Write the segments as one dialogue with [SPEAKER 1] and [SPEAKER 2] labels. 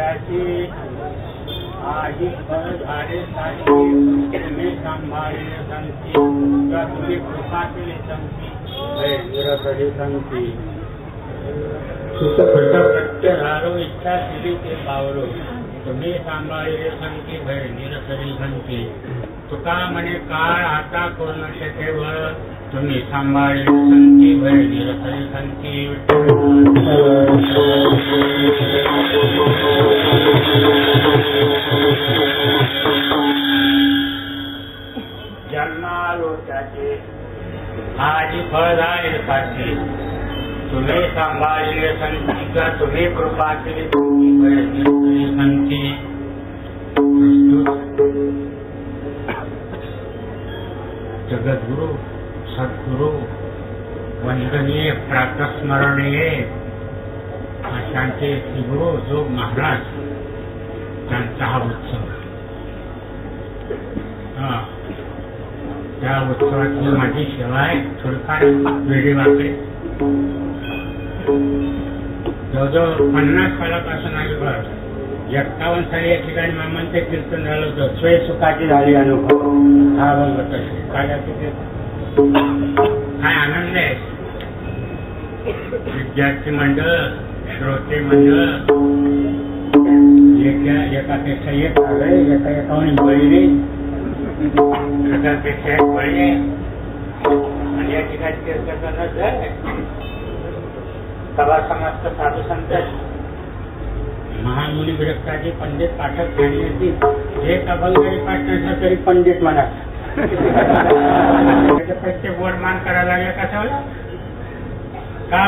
[SPEAKER 1] लोटाची आधी फळ झाडे साची तुम्ही सांभाळले संती का तुम्ही कृपा केली संती निरतरी संती सत्य झालो इच्छा दिली ते पावलो तुम्ही सांभाळले संती भय निरतरी संती तुका म्हणे काळ आता कोण शके बळ तुम्ही सांभाळले संती भय निरतरी संती जन्मालो त्याचे आधी फळ झाले साची तुम्ही सांभाळले संती का तुम्ही कृपा केली संती जगद्गुरु सद्गुरु वंदनीय प्रातस्मरणीय अशांचे श्रीगुरु जोग महाराज त्यांचा हा उत्सव त्या उत्सवाची माझी सेवा आहे थोडीफार वेगळी वाकडे जवळजवळ 50 सालापासून आहे बघ 51 साली या ठिकाणी मामांचे कीर्तन झालं होतं स्वय सुखाची झाली अनुभव हा बघ काय आनंद आहे विद्यार्थी मंडळ श्रोते मंडळ एकापेक्षा एक आलंय एकाने बळी हजारपेक्षा एक बळी आणि या ठिकाणी कीर्तन सभा समस्त साधू संत महामुनी विरक्ताचे पंडित पाठक झाली होती एक अभंगारी पाठ नसला तरी पंडित म्हणा प्रत्येक वर मान करायला लागला कशाला का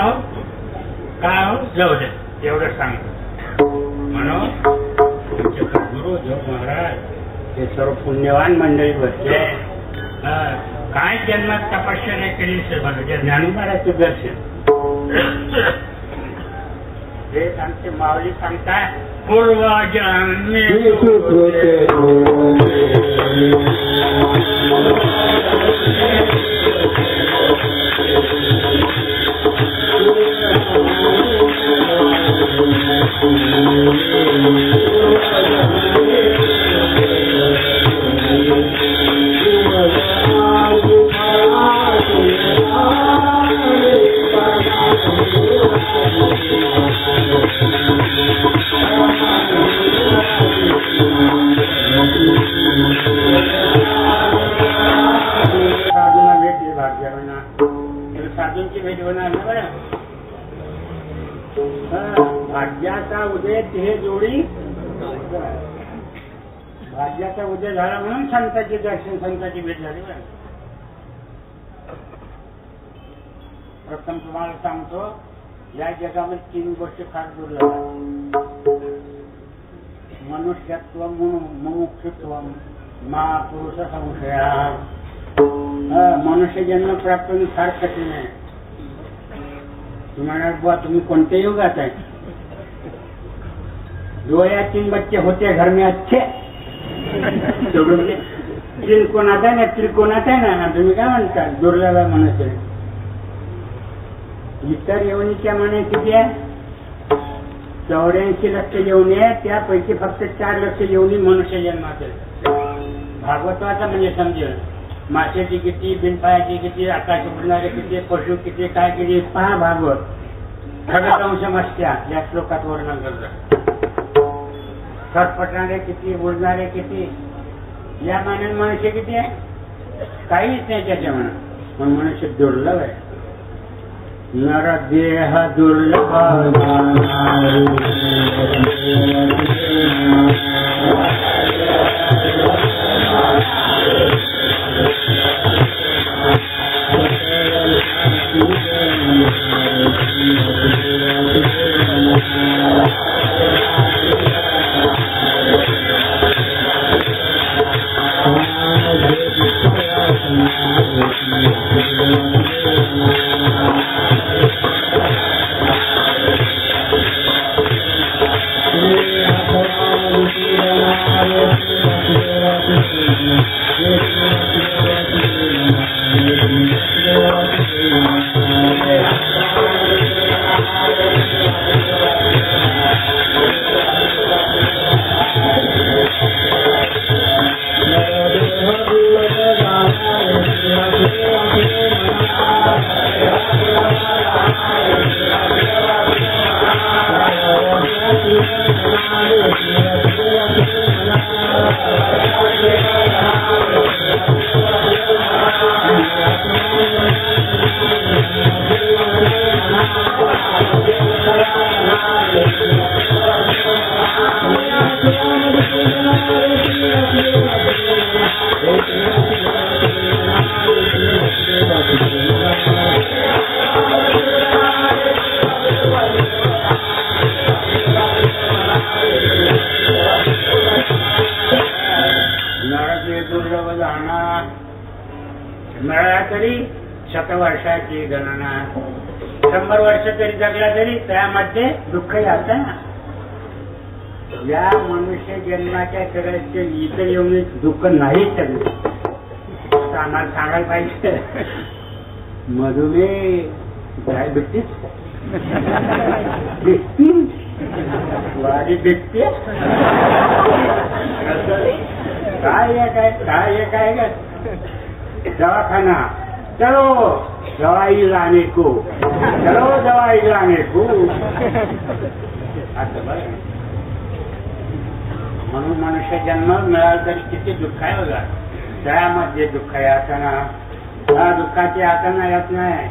[SPEAKER 1] हो जाऊ दे एवढं सांगतो म्हणून तुमचे गुरु जोग महाराज हे सर्व पुण्यवान मंडळी बसले काय जन्मात तपस्या नाही केली म्हणजे ज्ञानोबाराचं दर्शन हे आमचे माऊली सांगतात पूर्वजन्मी साधूंची भेट होणार ना बरं भाग्याचा उदय हे जोडी भाग्याचा उदय झाला म्हणून संतांचे दर्शन संतांची भेट झाली बरं प्रथम तुम्हाला सांगतो या जगामध्ये 3 गोष्टी फार दुर्लभ मनुष्यत्व मुमुक्षुत्व महापुरुष संशया मनुष्य जन्म प्राप्त होणे फार कठीण आहे तुम्हाला बुवा तुम्ही कोणत्या युगात आहे 2 या 3 बच्चे होते घर में अच्छे त्रिकोणात आहे ना त्रिकोणात आहे ना तुम्ही काय म्हणता दुर्लभ आहे मनुष्य इतर येवणीच्या माने किती आहे 84 लक्ष येवणी आहे त्यापैकी फक्त 4 लक्ष येवणी मनुष्य जन्मात भागवताचा म्हणजे समजेल माशाची किती बिनपायाची किती आकाश उडणारे किती पशु किती काय किती पहा भागवत खगवंश मस्त्या या श्लोकात वर्णन करतात सरपटणारे किती उडणारे किती या मानाने मनुष्य किती आहे काहीच नाही त्याच्या म्हणा पण मनुष्य दुर्लभ आहे नर देह दुर्लभ शतवर्षाची गणना, 100 वर्ष तरी जगला तरी त्यामध्ये दुःख असतं ना. या मनुष्य जन्माच्या करायचे इतर येऊन दुःख नाहीच सगळे. आम्हाला सांगायला पाहिजे मधुमेह डायबिटीस वारी दिसते काय का दवाखाना, चलो दवाई लाने को, चलो दवाई लाने को. असं बघ. म्हणून मनुष्य जन्म मिळाला तरी किती दुःख आहे बघा. त्यामध्ये दुःख यातना, त्या दुःखाची यातना येत नाही.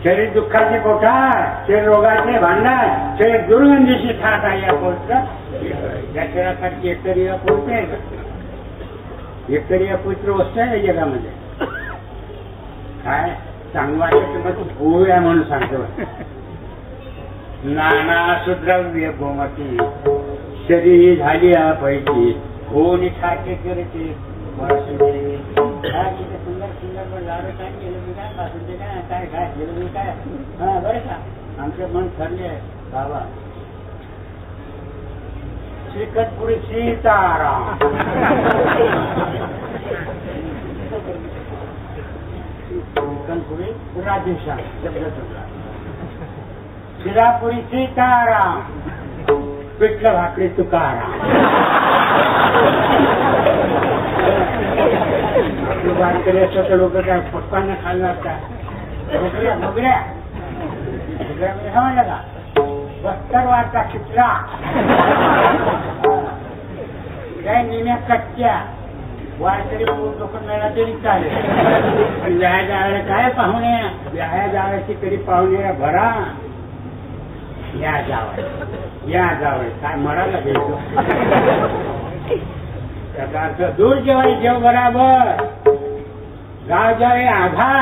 [SPEAKER 1] शरीर दुःखाचे कोठार, शरीर रोगाचे भांडार, शरीर दुर्गंधीची ठाट आहे. या पोचलं या शरीरासाठी एकतरी पोचते, एकतरी पुत्र वस्तू आहे जगामध्ये. काय चांगलं वाटतं मग तू होऊया म्हणून सांगतो. नाना सुद्रव्य गोमती शरीर झाली पैकी कोणी ठाके करते. सुंदर सुंदर लाडू काय केलं मी, काय पासून काय काय काय केलं मी, काय हा बरं का. आमचं मन ठरले बाबा श्रीकटपुरी सीताराम. श्रीकटपुरी राधेश्याम शब्द शिरापुरी सीताराम, पिठलं भाकरी तुकाराम. वारकरी असं तर लोक काय पप्पांना खाल्लं का बघऱ्या बघऱ्या बघऱ्यामध्ये समजलं का. बस्तर वारचा चित्रा काय निम्या कच्च्या वारकरी लोक मिळाला तरी चालेल. पण व्याया जायला काय पाहुणे, व्याया जावायची तरी पाहुणे भरा. या जावं या जावं काय मराला घ्यायचो. त्याचा अर्थ दूर जेवाय जेव बराबर, गाव जावे आघा,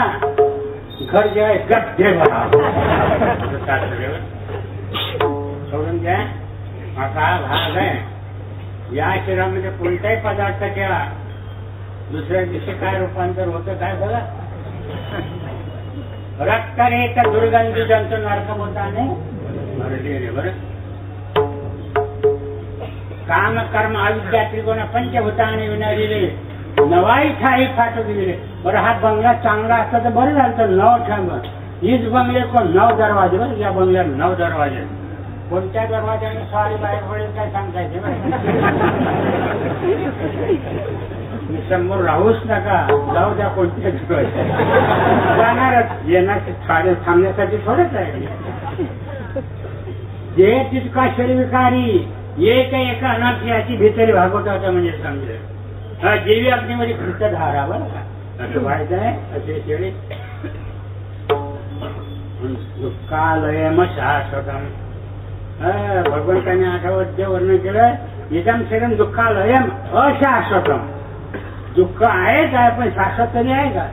[SPEAKER 1] घर जेवाय गठ्ठे बराबर. सोडून घ्या. हा भाग आहे. या शरीरामध्ये कोणताही पदार्थ घ्या, दुसऱ्या दिवशी काय रूपांतर होतं काय बघा. रक्त रे तर दुर्गंधी जंतू नरक होता नाही बरं. काम कर्म अविद्या त्रिकोण पंचभूताने विनारिले नवाई ठाई फाटू दिले. बरं हा बंगला चांगला असता तर बरं झालं तर 9 ठाम. हीच बंगले कोण 9 दरवाजे. बरं या बंगल्यात 9 दरवाजे. कोणत्या दरवाजाने स्वारी बाहेर पडेल काय सांगता येते मी समोर राहूच नका, जाऊ द्या कोणत्या जाणारच. येणार थांबण्यासाठी थोडंच आहे. जे तितका शरीरविकारी एक एका अनाथ याची भीतरी भागवता म्हणजे समजेल. हा देवी अग्नीमध्ये कृत धारा बरं का असं व्हायचं आहे. असे शेळी दुःखालयम शाश्वतम. भगवंताने 8वं अध्याय वर्णन केलं. इदम शरीरम दुःखालयम अशाश्वतम. दुःख आहे काय पण शाश्वत तरी आहे का.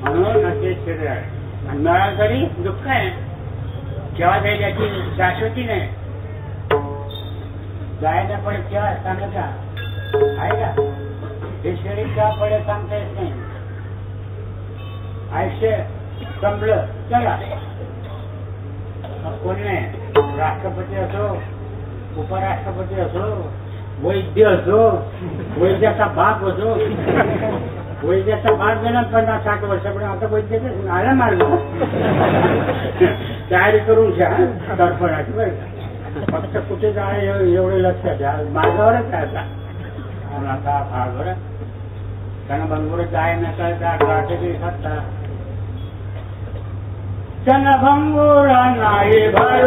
[SPEAKER 1] म्हणून असे शरीर आहे. आणि मिळालं तरी दुःख आहे. केव्हा जाईल याची शाश्वती नाही. जायला पडेल केव्हा सांगत का आहे का. हे शरीर केव्हा पडेल सांगता येत नाही. आयुष्य संपलं चला. कोणी नाही. राष्ट्रपती असो, उपराष्ट्रपती असो, वैद्य असो, वैद्याचा बाप असो. वैद्याचा बाप गेला 50-60 वर्षापुढे. आता वैद्याचा आला मार्ग तयारी करून घ्या दर्पणाची बरं. फक्त कुठे जाय एवढे लक्षात द्या. मार्गावरच काय आता भागवर त्यांना बंगोर जाय नका गाठी खाता. त्यांना बंगोरा नाही भर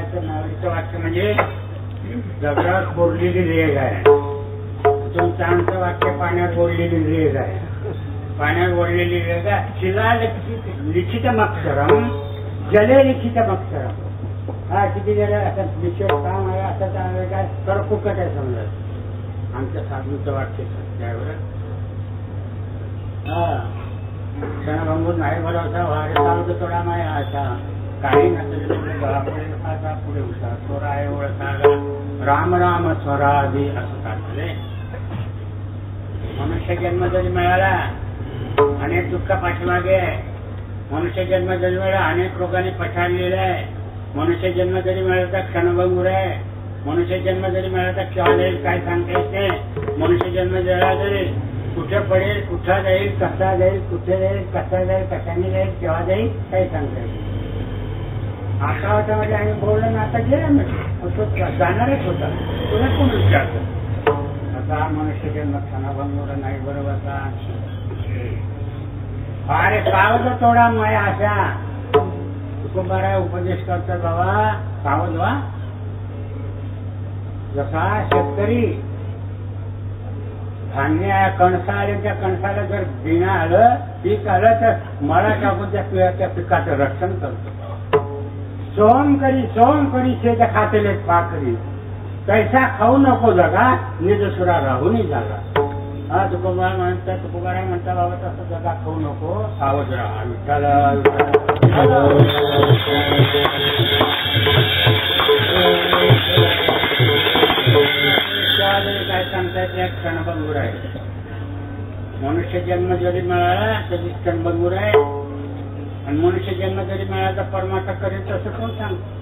[SPEAKER 1] म्हणायचं नावाचं वाक्य म्हणजे दगडात कोरलेली रेग आहे. तुमचं आमचं वाक्य पाण्यात ओढलेली रेग आहे. पाण्यात ओढलेली रेग आहे. शिला लिखितम अक्षरम जले लिखितम अक्षरम. हा किती जरा आता विषय काम आहे असं चांगलं काय तर फुकट आहे समजा. आमच्या साधूचं वाक्य त्यावर क्षणभंगूर नाही भरवसा वारे सावध थोडा माय आशा काही नसेल गळापुढे पुढे उठा स्वरा आहे ओळखाला राम राम स्वराधी असं सांगले. मनुष्य जन्म जरी मिळाला अनेक दुःख पाठीमागे आहे. मनुष्य जन्म जरी मिळाला अनेक रोगाने पछाडलेला आहे. मनुष्य जन्म जरी मिळाला तर क्षणभंगूर आहे. मनुष्य जन्म जरी मिळाला तर केव्हा जाईल काय सांगता येत नाही. मनुष्य जन्म जरा तरी कुठे पडेल कुठं जाईल कसा जाईल कुठे जाईल कसा जाईल कशाने जाईल केव्हा जाईल काही सांगता येईल. आता होता म्हणजे आम्ही बोललो ना आता गेला म्हणजे जाणारच होता तुला कोण विचारत. आता मनुष्य जन्म क्षणभंगूर नाही बरोबर का. अरे सावध थोडा माया आशा तुकोबारा उपदेश करतात बाबा सावध व्हा. जसा शेतकरी धान्य कणसा आले त्या कणसाला जर बिना आलं पीक आलं तर मळा टाकून त्या पिकाचं रक्षण करतो. सोम करी शेत खातेले पाकरी कैसा खाऊ नको जगा निजसुरा राहूनही जागा. हा तुकोबारा म्हणता बाबा तसं जगा खाऊ नको सावध राहा. काय सांगतात एक क्षणभंगूर आहे. मनुष्य जन्म जरी मिळाला तरी क्षणभंगूर आहे. आणि मनुष्य जन्म जरी मिळाला तर परमात्मा करेल तसं कोण सांगतो.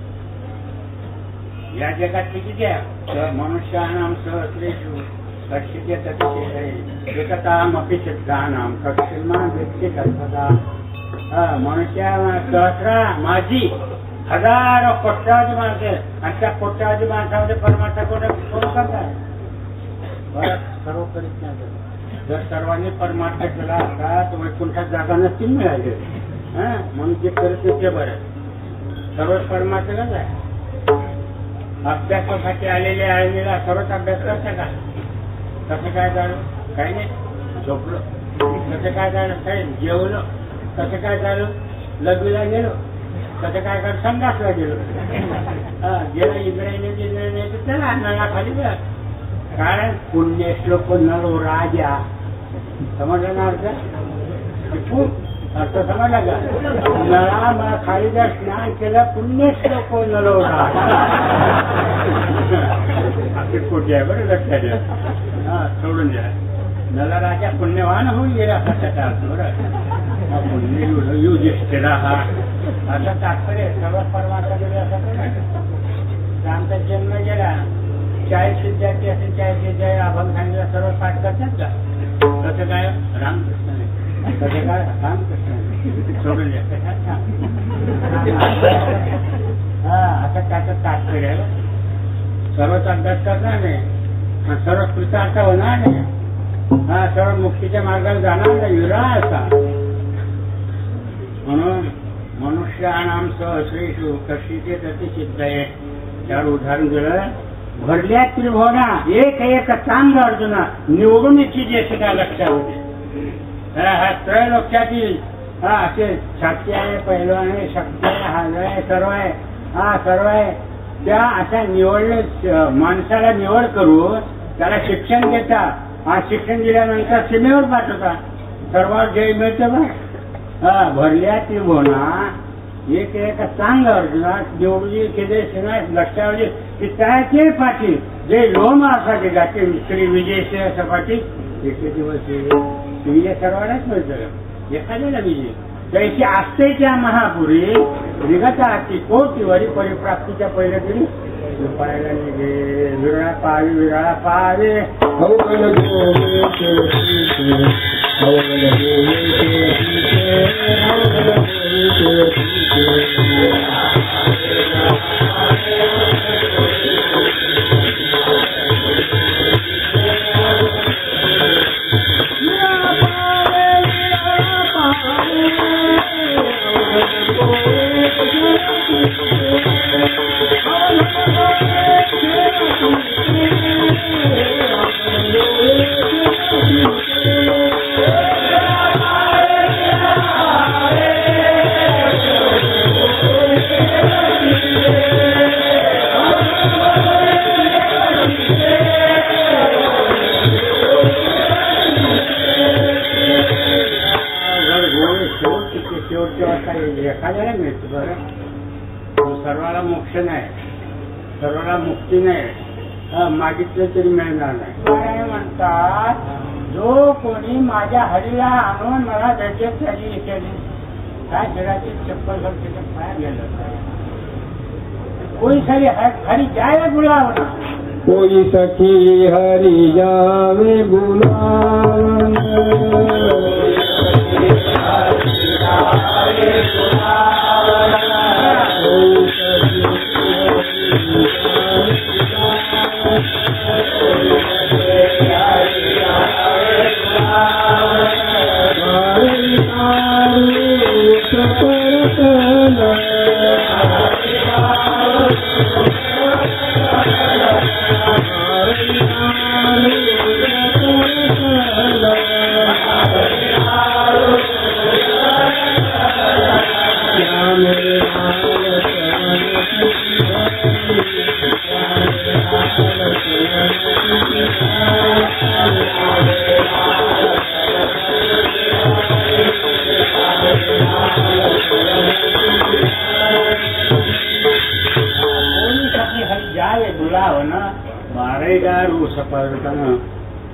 [SPEAKER 1] या जगात किती आहे मनुष्यानाम सहस्रेषु कक्षित एकतामपि सिद्धानाम कक्षिमान व्यक्ती कल्पदा. मनुष्या सहस्रा माझी हजारो कोट्यावधी माणसे आणि त्या कोट्यावधी माणसामध्ये परमात्मा कोण करतात बरं सर्व करीत नाही. जर सर्वांनी परमात्मा केला असता तर वैकुंठात जागा नसतील मिळाले. म्हणून जे करत ते बरं सर्वच परमात्माच आहे. अभ्यासासाठी आलेले आळणीला सर्वच अभ्यास करता का. कसं काय झालं काही नाही झोपलो. कसं काय झालं काही जेवलो. कसं काय झालं लग्नाला गेलो. कसं काय कर संडासला गेलो. गेला इंद्रायणी तर त्याला नळाखाली बघ. कारण पुण्यश्लोक नरो राजा समजला ना अर्थ. अर्थ समजला का. नळा खाली जर स्नान केलं पुण्यश्लोक नरो राजा. आपली खोटी आहे बरं लक्षात द्या. सोडून द्या. नला राजा पुण्यवान होऊन गेला असा त्याचा अर्थ बरं. पुण्य युधिष्ठिरा हा असा तात्पर्य सर्व परमात्मा गेले असं. आमचा जन्म गेला 40 विद्यार्थी असेल 40 विद्यार्थी अभंग सांगितला सर्व पाठ करतात का. कसं काय रामकृष्ण कसं काय रामकृष्ण सोडून द्या. असं त्याचं तात्पर्य आहे. सर्वच अभ्यास करणार नाही सर्व कृतार्थ होणार नाही. सर्व मुक्तीच्या मार्गाला जाणार नाही विरळ असा. म्हणून मनुष्यानाम सहस्रेषु कक्षिते तती सिद्ध आहे. त्यावर उदाहरण दिलं. भरल्या त्रिभुवना एक एक चांग अर्जुना निवडून येते देशिका लक्षामध्ये. हा त्रैलोक्यातील असे शक्ती आहे पैलवान आहे शक्ती आहे हाल आहे सर्व आहे. सर्व आहे. त्या अशा निवडले माणसाला निवड करून त्याला शिक्षण देतात. शिक्षण दिल्यानंतर सीमेवर पाठवतात. सर्वात जय मिळते बा. भरल्या त्रिभुवना एक एक चांग अर्जुना निवडून केले लक्षावली की त्याचे पाठी जे लोम असायचे जाते श्री विजय सपाटी एके दिवस विजय सर्वांनाच मिळतं एखाद्याला विजय. त्याची असते त्या महापुरी निघता ती कोटीवरी परिप्राप्तीच्या पहिल्या तरी पाहायला निघे. विरळा पाहावी विरळा पाहावे Oh सर्वांना मुक्ती नाही, मागितलं तरी मिळणार नाही. म्हणतात जो कोणी माझ्या हरीला आणून मला भेटेल त्याची इत्यादी काय जगाची चप्पल त्याच्या पाया गेलं. कोई सारी हरी जाए बुलावना,
[SPEAKER 2] कोई सखी हरि जावे बुलावन,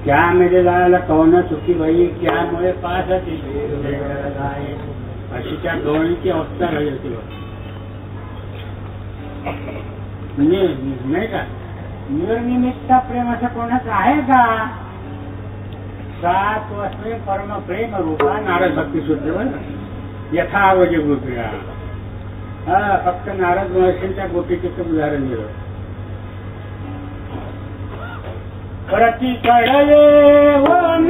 [SPEAKER 2] क्या मेरे लाला कौन चुकी बाई त्यामुळे पास अशी त्या डोळीची अवस्था घडली होती. म्हणजे नाही का निर्निमित्त प्रेम असं कोणाचं आहे का? 7 वर्षे परम प्रेम रूपा नारद भक्ती सूत्र यथावजी गोपीला फक्त नारद महर्षींच्या गोपीचं उदाहरण दिलं. प्रति चढ़े वन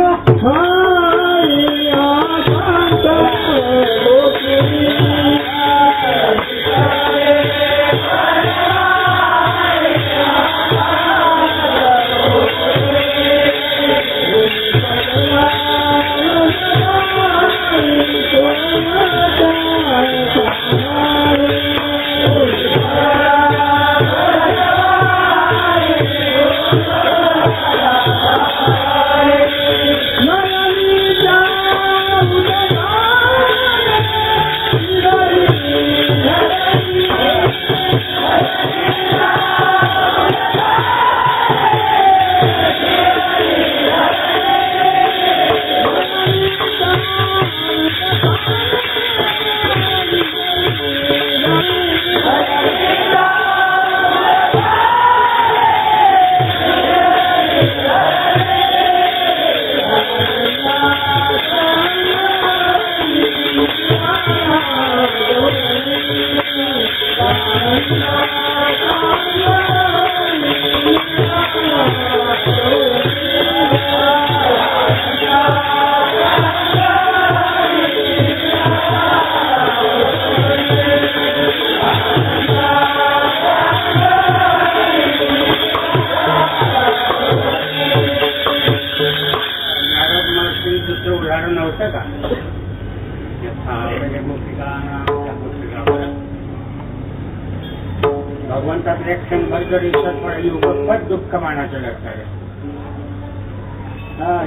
[SPEAKER 2] भगवंताकडे क्षणभर जर इच्छत पडेल युगपत दुःख मानाचं लक्षात.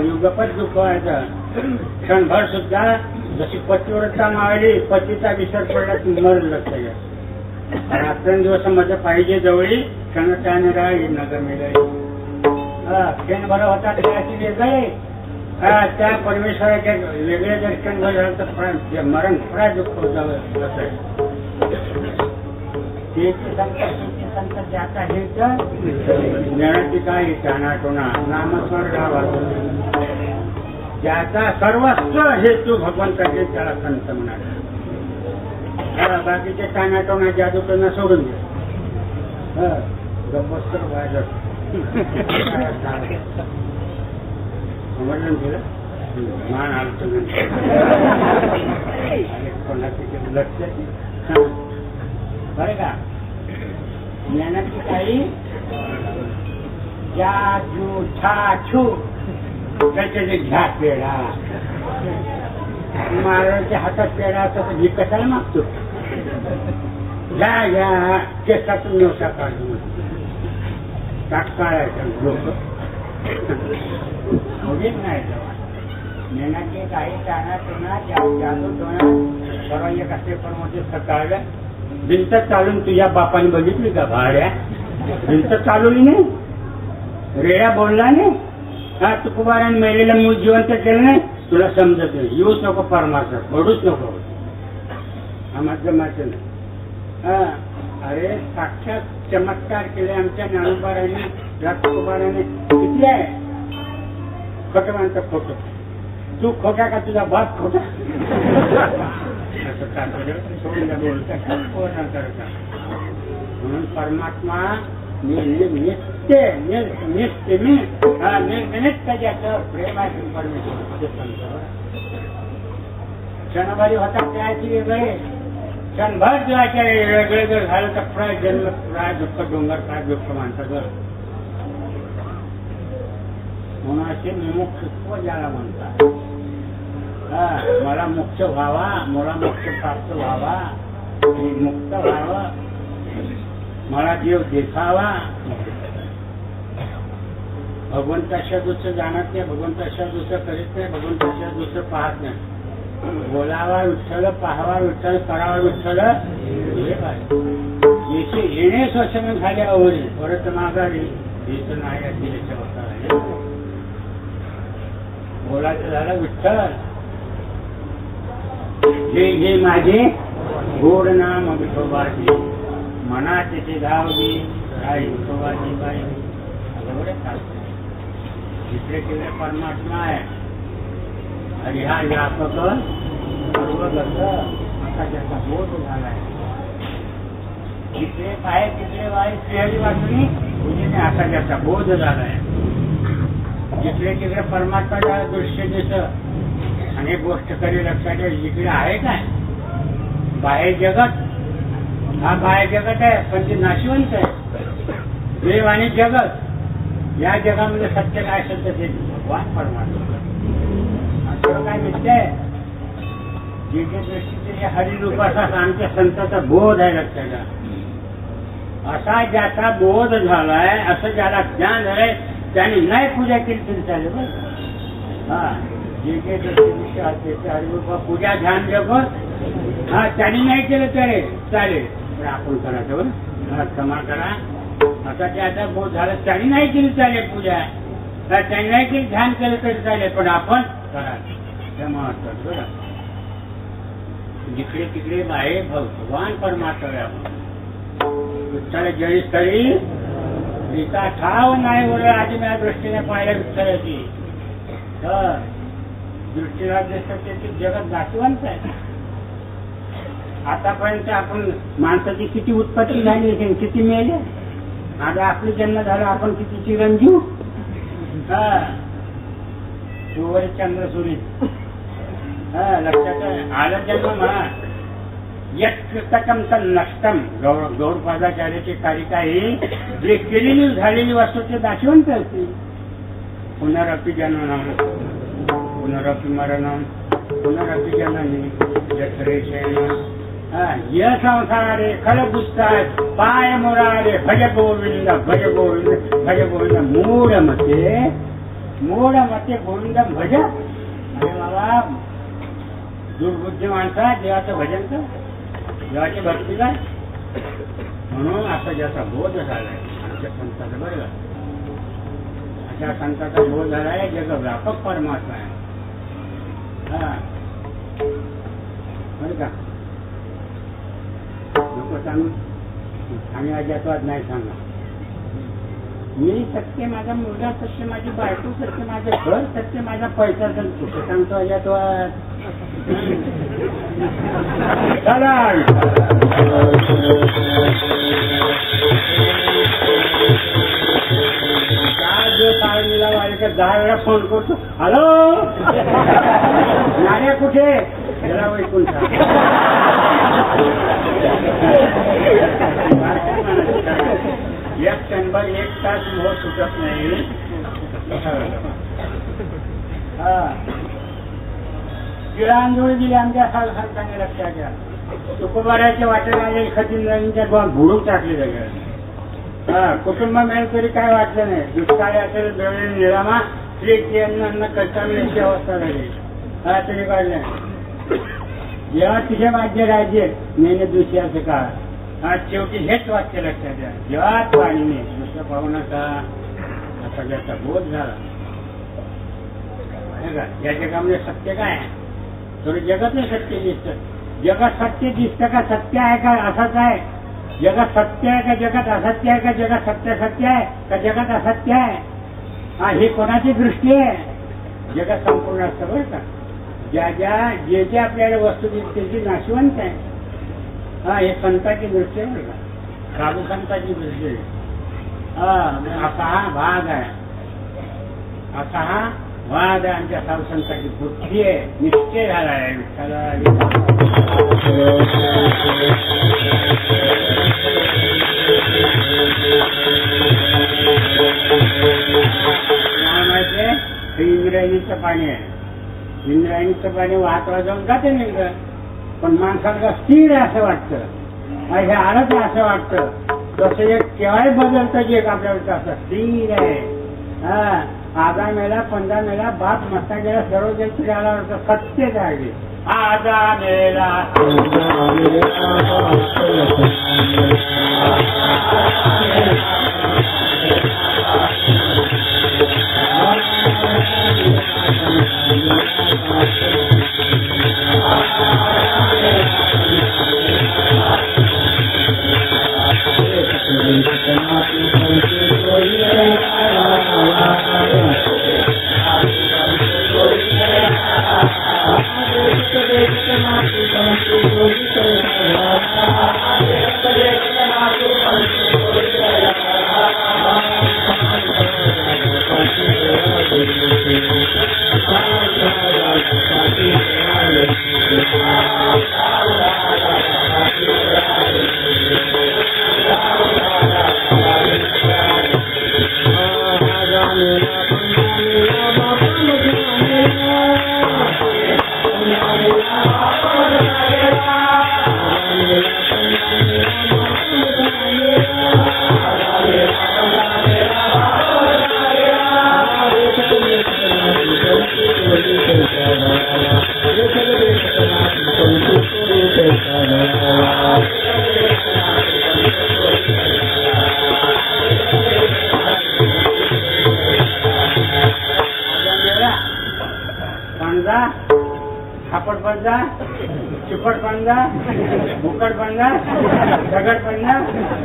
[SPEAKER 2] युगपत दुःख व्हायचं. क्षणभर सुद्धा जशी पतिव्रता मावली पतीचा विसर पडला की मर लक्ष घ्या. रात्रंदिवस मध्ये पाहिजे जवळी क्षण त्याने राही नगर मिळाली. क्षणभर होता त्याची वेगळे त्या परमेश्वराच्या वेगळे जर क्षणभर झालं तर मरण फळा दुःख होतं. संत ज्याचा हे ज्ञानाची काही टाणाटोणा नामस्मर गावा ज्याचा सर्वस्व हेतू भगवंताचे त्याला संत म्हणाले. बाकीचे टाणाटोणा जादूटोणा सोडून द्या. गप्पस्तर व्हायचं समजलं तुला मान आलतो कोणाचे लक्ष बरं का. ज्ञानाची काही जादू छाछू त्याचे जे घ्या पेढा महाराजांच्या हातात पेढा असता तर घी कशाला मागतो. घ्या घ्या केसातून नव्हता काढून काढायचं लोक मुलीच नाही. ज्ञानाची काही टाणाटोणा जादूटोणा सर्व एका पेपरमध्ये सकाळल्या भिंत चालून तुझ्या बापाने बघितली का भाड्या
[SPEAKER 1] भिंत चालवली नाही, रेड्या बोलला नाही, हा तुकोबाराने मेलेलं मूळ जिवंत केलं नाही, तुला समजत नाही. येऊच नको परमार्थ, घडूच नको. हा माझं माझं नाही. अरे साक्षात चमत्कार केले आमच्या ज्ञानोबाराने, या तुकोबाराने. किती आहे खोटं म्हणतं, खोटं. तू खोटा का तुझा बाप खोटा? म्हणून परमात्मा नित्य निर्निमित्त ज्याचं प्रेम आहे परमेश्वर. क्षणभरी होता त्याची वेगळे, क्षणभर जेव्हाच्या वेगळे जर झालं तर प्राय जन्म, प्राय दुःख, डोंगर काय दुःख माणसाचं. म्हणून असे मुमुक्षुत्व ज्याला म्हणतात. मला मोक्ष व्हावा, मला मोक्ष प्राप्त व्हावा, मुक्त व्हावा, मला देव देखावा. भगवंताच्या दुसरं जाणत नाही, भगवंताच्या दुसरं करीत नाही, भगवंताच्या दुसरं पाहत नाही. बोलावा विठ्ठल, पाहावा विठ्ठल, करावा विठ्ठल. याचे येणे स्वसन झाले अवरी, परत माघारी हेच नाही अशी याच्या. बोलायचं झालं विठ्ठल, हे घे माझे गोड नाम विठोबाजी, मनाचे ते धावली राई विठोबाजी बाई. एवढे चालते. जिकडे तिकडे परमात्मा आहे, आणि हा व्यापक सर्वगत आकाशाचा बोध झालाय. जिकडे पाय तिकडे वाई श्रेहरी वाचून तुझे आकाशाचा बोध झालाय. जिकडे तिकडे परमात्माच्या दृश्य दिसत आणि गोष्ट करी लक्षात येईल. जिकडे आहे काय बाहेर जगत, हा बाहेर जगत आहे पण ते नाशिवंत आहे. देव आणि जगत, या जगामध्ये सत्य काय सत्य ते भगवान परमात्मा. काय मिळते जे जे दृष्टीचे हरिरूपाचा आमच्या संतांचा बोध आहे लक्षात. असा ज्याचा बोध झालाय, असं ज्याला ज्ञान झालंय, त्याने नाही पूजा केली तरी चालेल. बरं हा, जे जे दृष्टीचे हरिरूपा पूजा ध्यान जगत, हा त्यांनी नाही केलं तरी चालेल, तर आपण करायचं. बरं क्षमा करा. आता ज्याचा बोध झाला त्यांनी नाही केली चालेल पूजा, त्यांनी नाही केली ध्यान केलं तरी चालेल, पण आपण करायचं. बरं जिकडे तिकडे बाहेर भगवान परमात्मा. विठ्ठल जळी स्थळी गीता ठाव नाही बोल. आधी माझ्या दृष्टीने पाहिल्या विठ्ठलाची, तर दृष्टीला दिसत त्याची जगत नाशिवंत आहे. आतापर्यंत आपण माणसाची किती उत्पत्ती झाली, किती मेले. आता आपली जन्म झाला, आपण किती चिरंजीव. सूर्य चंद्र सूर्य लक्षात आलं जन्म म्हणा. यत्कृतकम तर नष्टम. गौडपादाचार्याची कारिका ही जे केलेली झालेली वस्तू ते दाशिवंत असते. पुनरपि जननम पुनरपि मरणम पुनरपि जननी यथरेशेन य संसारे खल पुस्ताय पाय मुरारे भज गोविंद भज गोविंद भज गोविंद. मूढ मते गोविंदम भज. अरे बाबा दुर्बुद्धी माणसा देवाचं भजन कर, देवाची भक्ती कर. म्हणून आता ज्याचा बोध झालाय आमच्या संताचा, बरं अशा संताचा बोध झालाय, जग व्यापक परमात्मा आहे. हा बरं का, लोक सांगून आणि अजातवाद नाही सांगा. मी सत्य, माझा मुलगा सत्य, माझी बायको सत्य, माझं घर सत्य, माझा पैसा सत्य. कुठे सांगतो अजातवाद? चला कारणीला वाढ 10 वेळा फोन करतो. हॅलो नाण्या कुठे गेला वैकुंठ. एक क्षणभर 1 तास मोह सुटत नाही. तिळांजोळी दिली आमच्या संतांनी लक्षात घ्या. तुकोबाराच्या वाटेला आले खजिनदारांच्या बुडून टाकले सगळं. कुटुंब मिळेल तरी काय वाटलं नाही. दुष्काळी असेल द्रव्य निरामा स्त्री अन्न कष्टाची अवस्था झाली. तरी काढलं जेव्हा तुझे राज्य राज्य नेहमी दुसऱ्याचं काळ शेवटी हेच वाक्य लक्षात द्या, जेव्हा पाणीने दुसऱ्या पाहुणाचा सगळ्याचा बोध झाला. या जगामध्ये सत्य काय आहे? थोडं जगातलं सत्य दिसतं. जगात सत्य दिसतं का सत्य आहे का असंच आहे? जगात सत्य आहे का जगात असत्य आहे? का जगात सत्य सत्य आहे का जगात असत्य आहे? हा, ही कोणाची दृष्टी आहे? जगात संपूर्ण असतं बरं का. जे जे आपल्याला वस्तू दिसते ती नाशवंत आहे. हा, हे संताची दृष्टी आहे बरं का, साधू संताची दृष्टी आहे. असा हा भाग आहे, असा हा वाद आहे. आमच्या साधू संताची बुद्धी आहे, निश्चय झाला आहे विठ्ठला. माहितीये हे इंद्रायणीचं पाणी आहे. इंद्रायणीचं पाणी वाहत जाऊन जाते नेमकं, पण माणसाला स्थिर आहे असं वाटतं. हे आलंच असं वाटतं तसं एक केव्हाही बदलतं जे आपल्याला असं स्थिर आहे. हा, आधा मेला 15 मेला बाप मस्ता गेला सर्व जे फिरायला वाटतं सत्यच आहे. आधा मेला खापड पंजा, चिपट पंजा, भुकड पंजा, दगड पंजा,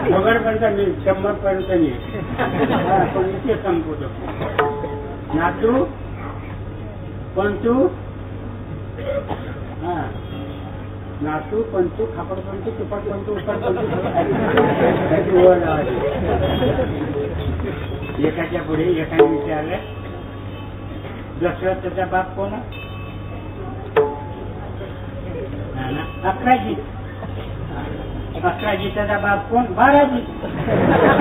[SPEAKER 1] दगड पंजा मी 100 पर्यंत मी पण इथे संपवतो. नातू पंचू, हा नातू पंचू, खापड पंचू, चिपट पंचू, उकड पंचू, एकाच्या पुढे एकाने विचारलं दशरथाचा बाप कोण? अकराजी. अकराजीचा बाप कोण? बाराजी.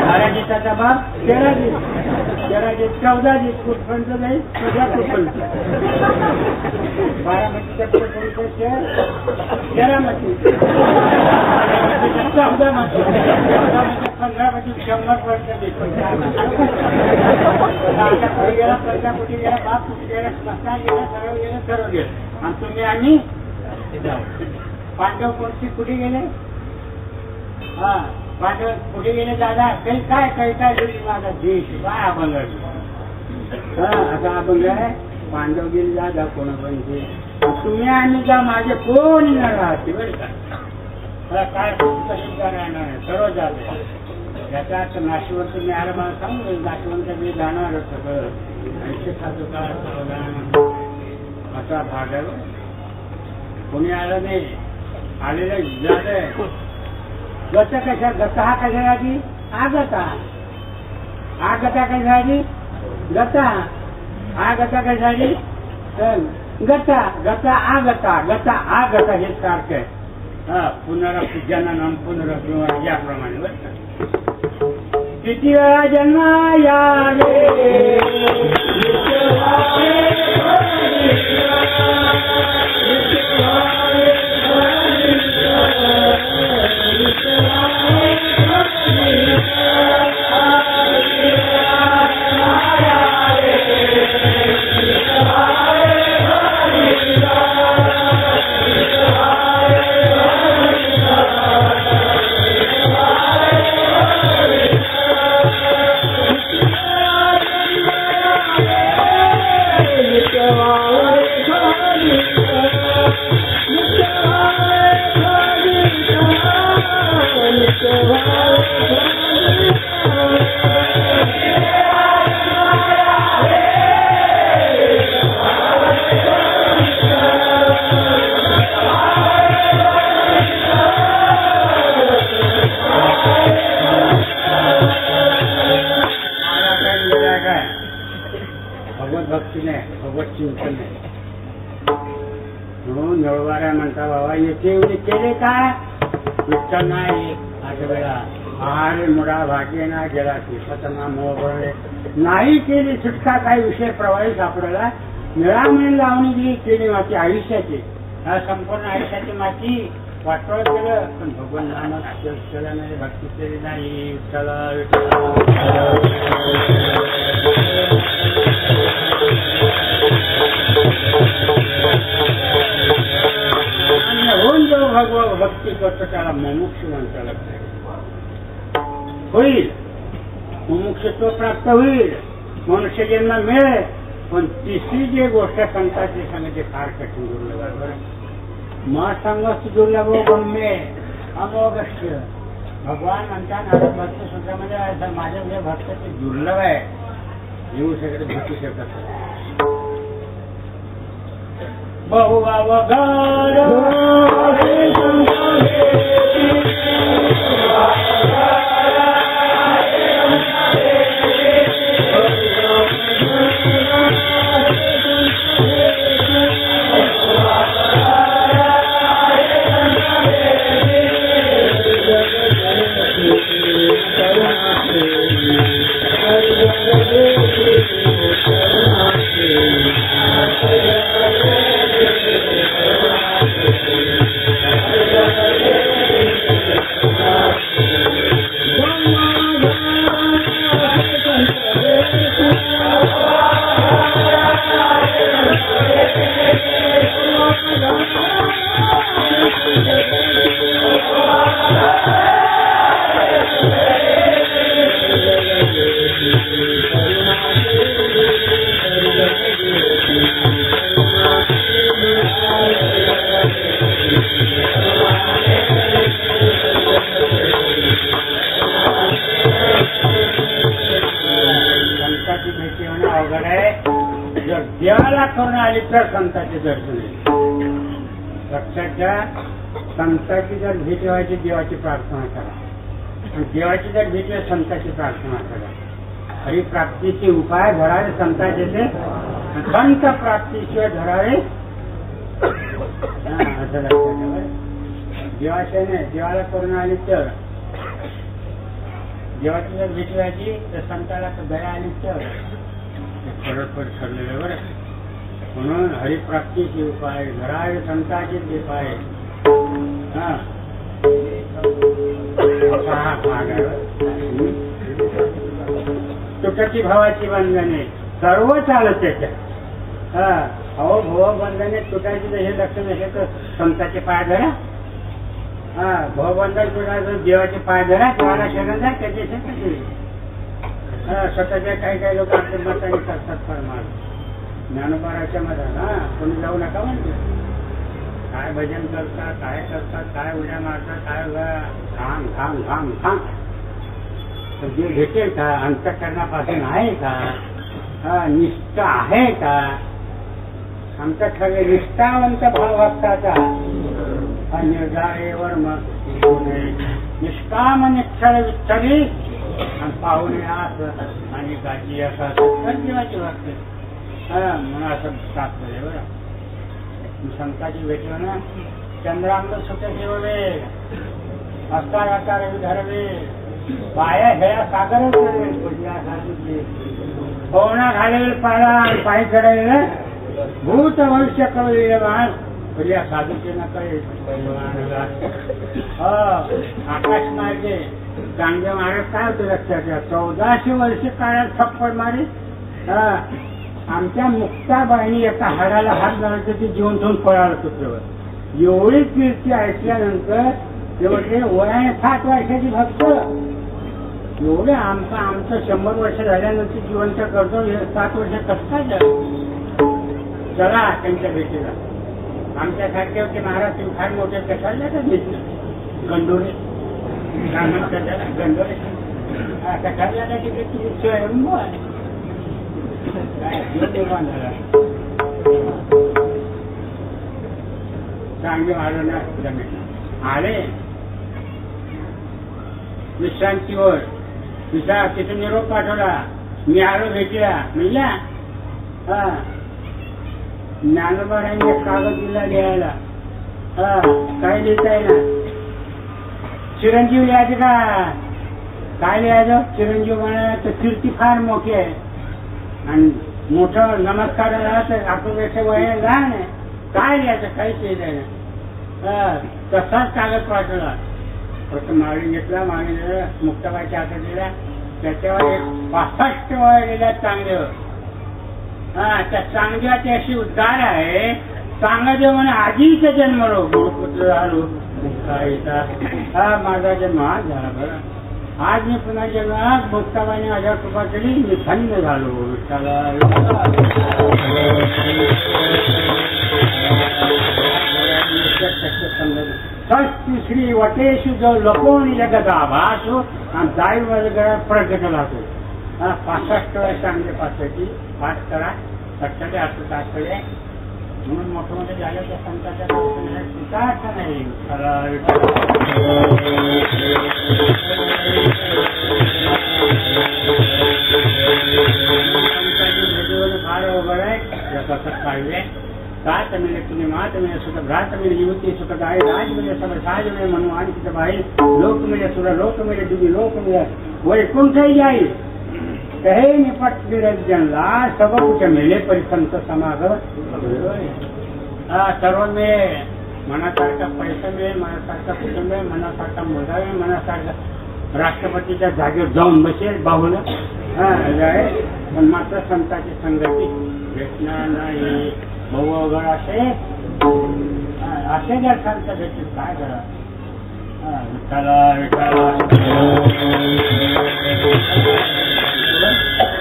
[SPEAKER 1] बाराजीचा बाप 13जी. 13जी 14जी. कुठपर्यंत जाईल? तुझ्या कुठपर्यंत. बारामतीच्या कुठपर्यंत शहर 13मती. 14मती. 15मती 100 पर्यंत आता पुढे गेला, प्रजा कुठे गेला, बाप कुठे गेला, स्मशान गेला, सर्व गेलं, सर्व गेलं. आणि तुम्ही आम्ही पांडव कोणती कुठे गेले? हा, पांडव कुठे गेले दादा? काही काय काय माझा देश काय अभंग. हा, आता अभंग आहे. पांडव गेले दादा कोणापर्यंत, तुम्ही आम्ही जा माझे कोण येणार राहते बरं का. काय सुद्धा राहणार आहे, सर्व जाते. याचा अर्थ नाशिवंत मी आला मला सांगू, नाशिवंत मी जाणार सगळं असा भाग आहे. कोणी आलं नाही, आलेलं झालंय. गता कशा? गता हा कशासाठी? आगता. आगता कशासाठी? गता. आगता कशासाठी? गता. गता आगता. गता आगता हे सारखं आहे. हा, पुनरपि जननम पुनरपि याप्रमाणे बरं का. किती वेळा जन्म यावे
[SPEAKER 2] भक्ती नाही, भगवत चिंतन नाही. म्हणून नळवाऱ्या म्हणता बाबा येथे एवढे केले काय विठ्ठल नाही. अशा वेळा आहारे मुडा भागे ना गेला की स्वतःना मोहबळे नाही केली सुटका. काही विषय प्रवाही सापडायला निळामणी लावणी जी केली माती आयुष्याची, हा संपूर्ण आयुष्याची माती वाटोळ केलं. पण भगवान नामात केलं नाही, भक्ती केली नाही. होऊन जो भगवान भक्ती करतो त्याला मुमुक्षु म्हणता लागतं. होईल मुमुक्षत्व प्राप्त होईल, मनुष्य जन्म मिळेल. पण तिसरी जी गोष्ट संतांची सांगते फार कठीण दुर्लभ आहे. बरं मग सांगत दुर्लभ गम्य अमोगश्य. भगवान म्हणतात नारद भक्त सूत्रामध्ये माझ्या म्हणजे भक्त ते दुर्लभ आहे, येऊ शकत भेटू शकत. देवाला करून आली तर संतांचे दर्शन येईल. लक्षात घ्या, संतांची जर भेट व्हायची देवाची प्रार्थना करा, आणि देवाची जर भेट व्हायची संतांची प्रार्थना करा. हरिप्राप्तीचे उपाय धरावे संतांचे ते, संत प्राप्तीशिवाय धरावे असं लक्षात घ्या. देवाचे नाही, देवाला करून आली तर, देवाची जर भेट व्हायची तर संताला दया आली तर परस्पर ठरलेलं बरं. म्हणून हरिप्राप्तीचे उपाय धरावे संतांचे ते पाय. तुटती भावाची बंधने सर्व चालत त्याच्यात. अहो भव बंधने तुटायची हे लक्षण असेल तर संतांचे पाय धरा. भवबंधन तुटायचं देवाचे पाय धरा, देवाला शरण द्या, त्याचे स्वतःच्या काही काही लोक आपल्या मताने करतात. परमार्थ ज्ञानोबाराच्या मध्ये कोणी जाऊ नका म्हणजे काय भजन करतात, काय उड्या मारतात, काय थांब थांब थांब थांब. तर जे भेटेल का अंतःकरणापासून आहे का, निष्ठा आहे का. आमचा ठरले निष्ठावंत भाव भक्ताचा निर्धारेवर मग निष्काम निक्षळ विठ्ठली आणि पाहुणे असं आणि गाजी असा देवाची वाटते म्हणून असं प्राप्त आहे. बरं संताची भेट ना चंद्रांग सुख ठेववे, अस्कार आकार धरवे, पाया हेळा सागर पवना घालेल पाला पाय चढावे, भूत भविष्य कळले बाण पहिल्या साधूचे नका. आकाश मार्गे चांगले महाराज काय होते लक्षात घ्या, 1400 वर्ष काळात थप्पड मारे. आमच्या मुक्ताबाईनी एका हाडाला हात घालायचं ते जीवन ठेवून पळालं कुत्र्यावर. एवढी कीर्ती ऐकल्यानंतर तेवढे वयाने 7 वर्षाची भक्त एवढे आमचं 100 वर्ष झाल्यानंतर जिवंत करतो. 7 वर्ष कसं काय चला त्यांच्या भेटीला. आमच्यासारखे होते महाराज तुम्ही फार मोठे कशाला भेटले गंडोळे गंडोळे कशाला चांगले महाराज आले विश्रांतीवर. तिथून निरोप पाठवला, मी आलो भेटीला. म्हणल्या
[SPEAKER 1] हा ज्ञानोबारांनी एक कागद दिला लिहायला. हा काय लिहिताय ना चिरंजीव लिहायचे का काय लिहायचं चिरंजीव म्हणायचं कीर्ती फार मोठी आहे आणि मोठं नमस्कार तर आपल्यापेक्षा वय लहान आहे काय लिहायचं काहीच लिहिलंय ना. तसाच कागद पाठवला फक्त मागणी घेतला मागणी मुक्ताबाईच्या हातात दिला त्याच्यावर एक 65 वय गेल्या चांगदेव. हा त्या चांगदेवाची अशी उद्गार आहे चांगदेव म्हणे आजीचा जन्म रो गुरुपुत्र झालो हा माझा जन्म आज झाला बरं आज मी पुन्हा जन्मात मुक्ताबाईने माझ्या कृपा केली मी धन्य झालो. श्री वटेशु जो लपोनी जगदा भासो आणि जाईल माझ्या प्रगट राहतो. 65 वेळा चांगले पासाची पाठ करा सत्याचे असं तात्पर्य म्हणून मोठं मोठे झालं तर संतांच्या स्वीकारता नाही. फार अवघड आहे याचा पाहिजे सात मिळे तुम्ही मात मिळे सुख भ्रात मिळे युवती सुखद आहे राज मिळे सब साज मिळे म्हणून आणि तिथं बाई लोक मिळे सुर लोक मिळे दुगी लोक मिळे वैकुंठही जाईल हे निपट निरंजनला सब कुठे मेले परिसंत समागम सर्व मिळे मनासारखा पैसा मिळेल मनासारखा कुटुंब आहे मनासारखा मुलगा आहे मनासारखा राष्ट्रपतीच्या जागेवर जाऊन बसेल बाहुल पण मात्र संतांची संगती भेटणार नाही. भाऊ अवघड असे जर संत भेटतील काय करा.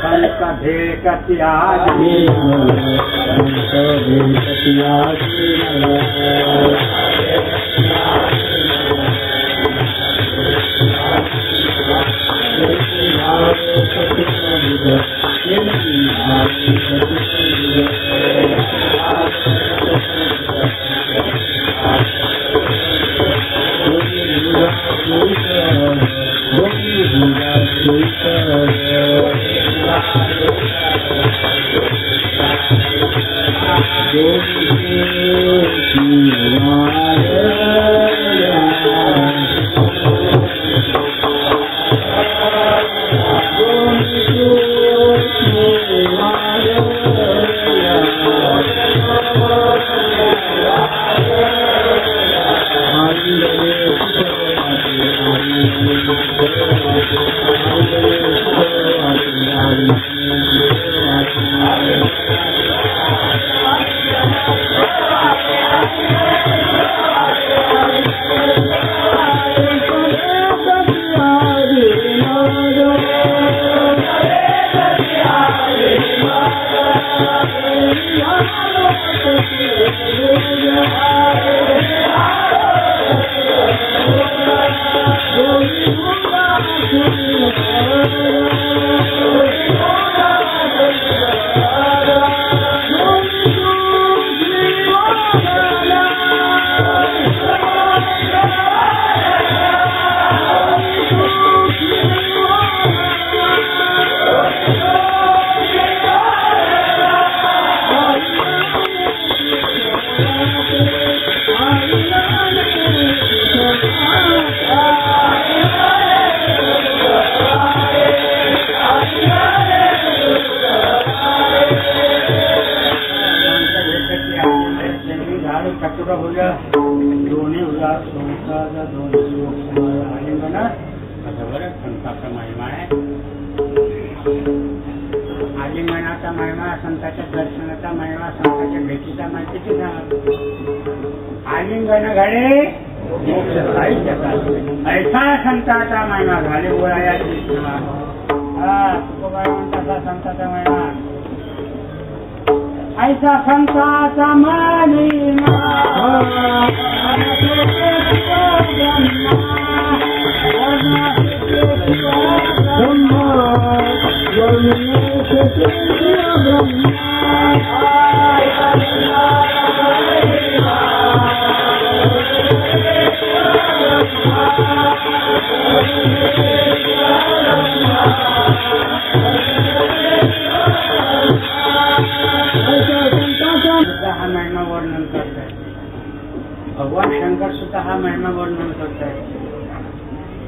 [SPEAKER 1] संत भेटती आजी संतांच्या दर्शनाचा महिमा संतांच्या भेटीचा माहितीची आलिंगन घडे ऐसा संतांचा महिमा झाले बोलायची म्हणता संतांचा महिमा ऐसा संतांचा महिमा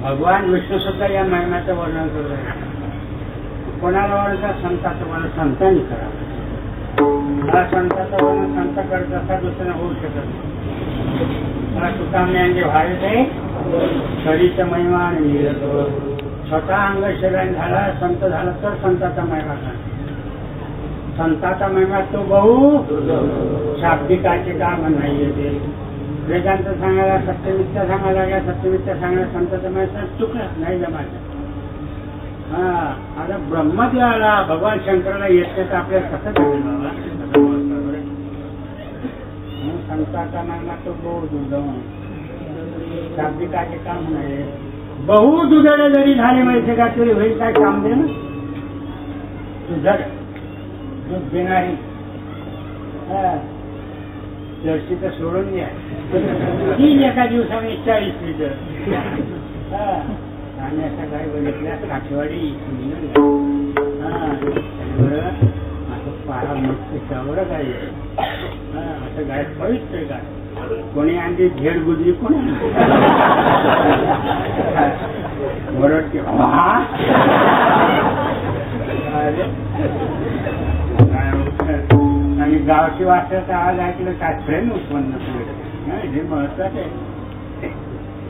[SPEAKER 1] भगवान विष्णू सुद्धा या महिम्याचं वर्णन करतो. कोणाला वर्णन? संताचं वर्णन संतांनी करावं. हा संताचं वर्णन संत करत असा दुसरं होऊ शकत नाही. मला तुकाम्यांचे भावित आहे शरीरचा महिमा आणि स्वतः अंग शरीर झाला संत झाला तर संताचा महिमा झाला. संताचा महिमा तो बहु शाब्दिकाचे काम नाही येते. वेदांत सांगायला सत्यमित्या सांगायला लागला, सत्यमित्या सांगायला संताचा महिमा चुकला नाही जमायचं. हा आता ब्रह्मदेवाला भगवान शंकराला येत नाही तर आपल्याला कसं करेल बाबा? संताचा महिमा तो बहु दुर्गम शाब्दिकाचे काम नाही. बहु दुधडे जरी झाले माहिती का तरी होईल काय काम दे ना. दुधड दूध देणारी जर्सी तर सोडून द्या. तीन एका दिवसाने 40 लिटर. आणि अशा गाय बघितल्या काठेवाडी असं पारा मस्त चवड गाय असं गाय पवित्र गाय. कोणी आणली झेड गुजरी कोणी ओरडते आणि गावची वासाचा आवाज ऐकलं काय प्रेम उत्पन्न हे महत्वाचं आहे.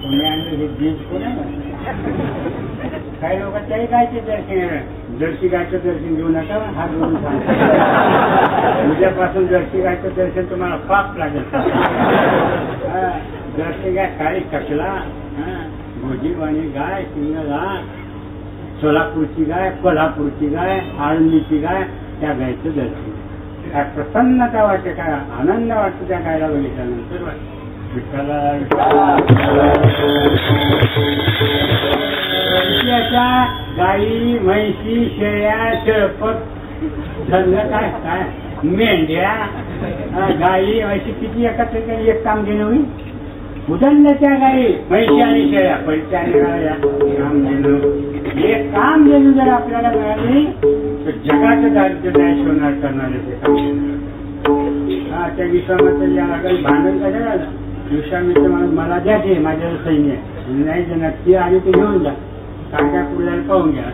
[SPEAKER 1] कोणी आणलं हे बीज कोणी काही लोक त्याही गायचे दर्शन जर्सी गायचं दर्शन घेऊ नका हात जोडून सांगतो. उद्यापासून जर्सी गायचं दर्शन तुम्हाला पाप लागेल. जर्सी गाय काळी कचला भोजीवाणी गाय सिंग गाय सोलापूरची गाय कोल्हापूरची गाय आळंदीची गाय त्या गायचं दर्शन काय प्रसन्नता वाटते काय आनंद वाटतो त्या गायला बघितल्यानंतर. विठ्ठला गाई म्हैशी शेळ्या शेळपट धंद काय काय मेंढ्या गाई म्हैशी किती एकत्र एक काम घेणं होईल. उदंडाच्या गाई म्हैशी आणि शेळ्या पैसे आणि गाया काम देणं एक काम देणं जर आपल्याला मिळाली तर जगाचं दारिद्र्य नाही शोधणार करणारे ते काम देणं. हा त्या विश्वामित्र या काही भांडण कशा झालं. विश्वामित्र मला द्या ते माझ्या सैन्य नाही देणार ती आली ते घेऊन जा काय पुढे पाहून घ्या.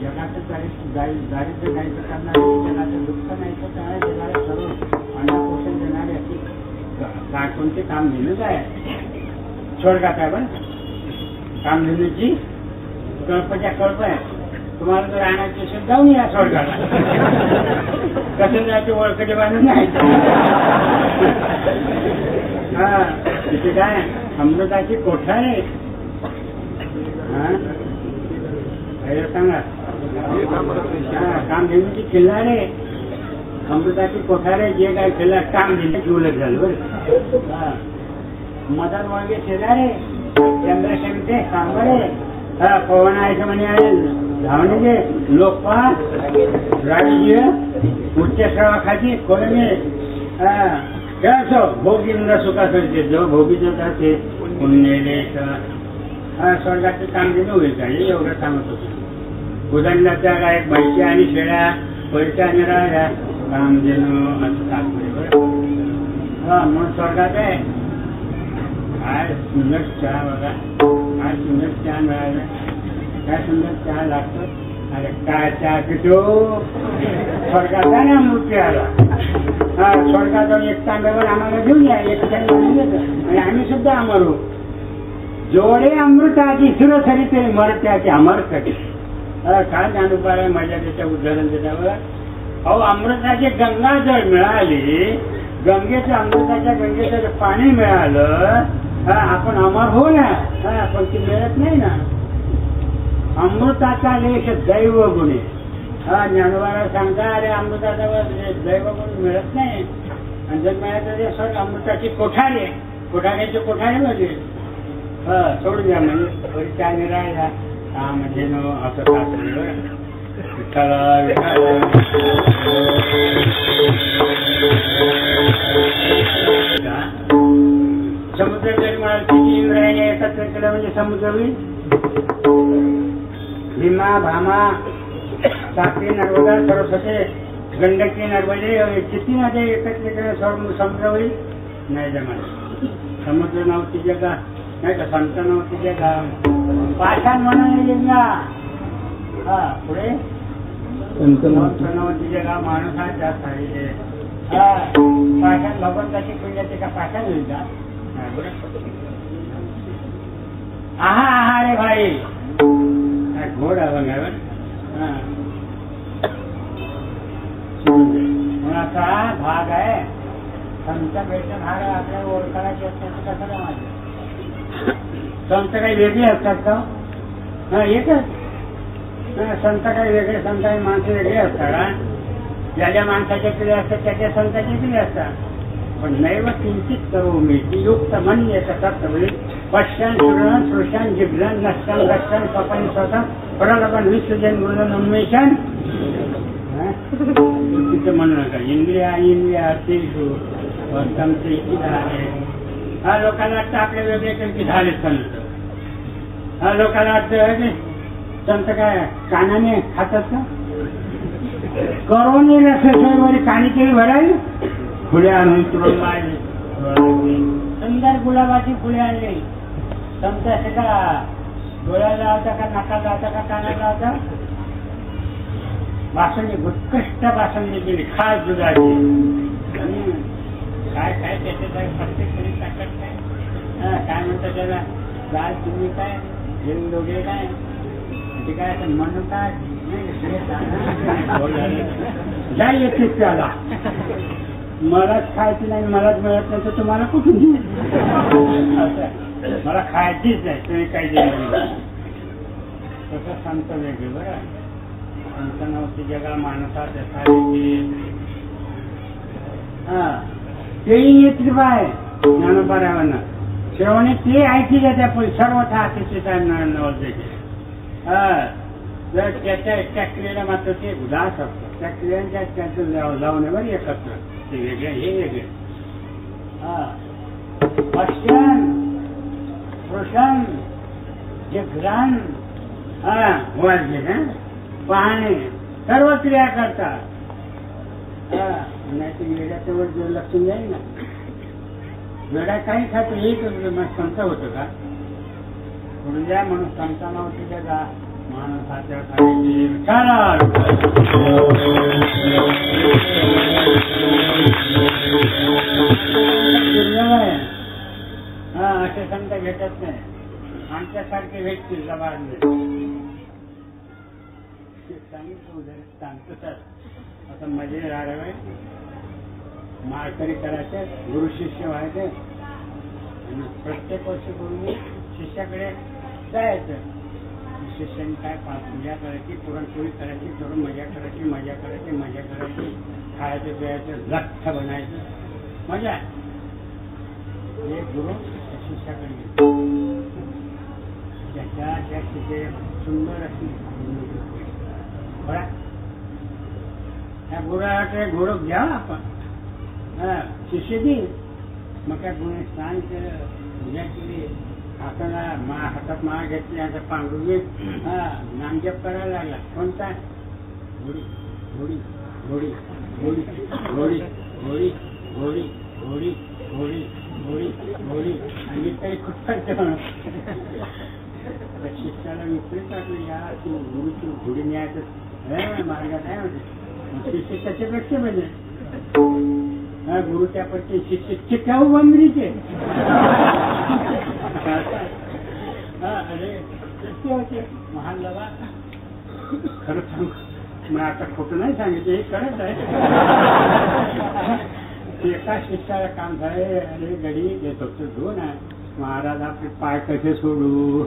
[SPEAKER 1] जगाचं दारिद्र्य नाही तर करणारे जगाचं दुःख नाही तर काय जगाला सर्व अन्नपोषण देणारे असे काय कोणते काम घेणंच आहे. स्वर्गात आहे पण काम घेण्याची कल्पच्या कल्प आहे. तुम्हाला जर आणायची असेल जाऊन या स्वर्गाला. कसं जायचे ओळखचे बांधून नाही. हा तिथे काय अमृताची कोठारे सांगा काम घेण्याची खिल्लारे अमृताची कोठारे जे काय खिल्ला काम घेण्याची उलट झालं बरं. मदन वागे शेजारे चंद्रशेखर सांबारे पवन आहे म्हणे धावणे लोकपाल राजकीय उच्च सेवाखाती कोणी भोगींद्र सुखाचे जो भोगीचं का ते पुण्यले स्वर्गाचे काम घेणं होईल काही एवढं सांगत होतो. उदंडाच्या गायक म्हैशी आणि शेळ्या पैसा आणि राहल्या काम देणं असं तात्पर्य. हा म्हणून स्वर्गात आहे काय सुंदर चहा बघा काय सुंदर चहा मिळाला काय सुंदर चहा लागतो. अरे काय चहा पितो स्वर्गाचा ना मूर्ती आला. हा स्वर्गात जाऊन एक तांब्यावर आम्हाला घेऊन या एक आणि आम्ही सुद्धा अमरू. जोडे अमृताची सुरसरी ते मरत्याचे अमरसाठी. काय ज्ञानोपाय मजा त्याच्या उदाहरण देण्यावर. अहो अमृताचे गंगाजळ मिळाले गंगेचं अमृताच्या गंगेचं पाणी मिळालं आपण अमर हो ना. पण ती मिळत नाही ना. अमृताचा लेश दैव गुणे. ज्ञानोबाला सांगता अरे अमृताचा दैव गुण मिळत नाही. आणि जर मिळालं ते स्वर्ग अमृताची कोठारे कोठाऱ्याचे कोठारे म्हणजे सोडून द्या म्हणजे काय निराळा का म्हणजे असं सासरे समुद्र जरी म्हणाल किती इंद्रायणी एकत्र केलं म्हणजे समुद्र होईल. भीमा भामा तापी नर्मदा सरस्वती गंडकी नर्मदे किती नद्या एकत्र केलं समुद्र होईल नाही जमा. समुद्र नव्हती जगा नाही का संत नव्हते का पाषाण म्हणून लिंगा हा पुढे संत नव्हते का माणूस हा जास्त आहे पाषाण भगवंताची पिंड का पाषाण होईल का आहा आहा रे भाई काय घोड बघावर कोणाचा भाग आहे संत भेटून हा आपल्याला ओळखायचे असतात कसं माझं संत काही वेगळे असतात का एकच संत काही वेगळे संत काही माणसं वेगळे असतात का ज्या माणसाच्या पिढी असतात त्याच्या संतांची पिढी असतात पण नैव किंचित करोमि युक्त मन्ये कर्तव्ये पश्यन् शृण्वन् स्पृशन् जिघ्रन् नश्यन् गच्छन् स्वपन् स्वतः प्रलपन् विसृजन् मृदन् उन्मेषन् तिथं म्हणू नका इंद्रिया तेजू वर्तमचे इथे आहे हा लोकांना वाटतं आपल्या वेगळे काही झाले संत हा लोकांना वाटतं संत काय कानाने खातात का करोनी रसोईवर कानी केली भरावी फुले आणून तुरंत मारली सुंदर गुलाबाची फुले आणली संत असे का डोळ्याला लावता का नाकाला लावता का कानाला लावता बासुंदी उत्कृष्ट बासुंदी केली खास दुधाची काय काय त्याच्या प्रत्येक तरी ताकद काय म्हणतात त्याला लाल तुम्ही काय घेऊन दोघे काय ते काय असं म्हणून काय काय येते त्याला मलाच खायची नाही मलाच मिळत नाही तर तुम्हाला कुठून देऊ मला खायचीच नाही तुम्ही काही दिलं तसं संत वेगळे बरं संत नव्हती जगा माणसात तेही येत बाय ज्ञानोबारावांना श्रवणे ते ऐकली जाते पण सर्वथा अतिशय नवते जर त्याच्या एकट्या क्रियेला मात्र ते उदास असतं त्या क्रियांच्या त्याचं लावण्यावर एकत्र ते वेगळे हे वेगळे पश्यन स्पृशन जिघ्रन पाहणे सर्व क्रिया करतात नाही तर वेड्याच्या वर जो लक्ष जाईल ना वेडा काही खातो एक संत होतं का म्हणून द्या म्हणून संतांना होती त्याचा माणसाच्या असे संत भेटत नाही आमच्यासारखे भेटतील सांगतो सर असं मजे राहावे माळकरी करायचे गुरु शिष्य व्हायचे आणि प्रत्येक वर्षी गुरु शिष्याकडे जायचं शिष्याने काय पूजा करायची पुरणपोळी करायची थोडं मजा करायची खायचं प्यायचं लठ्ठ बनायचं मजा एक गुरु शिष्याकडे त्याच्या शिष्य सुंदर अशी बघा त्या गुरुकडे गुरु घ्या आपण शिष्य देईल मग त्या गुरुने स्नान केलं पूजा केली हातात माळ घेतली आता पांघरुण नामजप करायला लागला कोणता घोडी घोडी घोडी घोडी घोडी घोडी घोडी घोडी घोडी घोडी घोडी आणि तरी खूप करते शिष्याला विपरीत वाटलं या तू गुरुची घोडी न्यायचं मार्गात आहे म्हणजे शिष्य त्याच्यापेक्षा म्हणजे गुरु त्यापैकी शिष्य चिकाऊ बंदरीचे महान लबा खरंच सांग मग आता खोटं नाही सांगितलं हे खरंच आहे एका शिष्याला काम झाले अरे गडी येतो घेऊन आहे महाराज आपले पाय कसे सोडू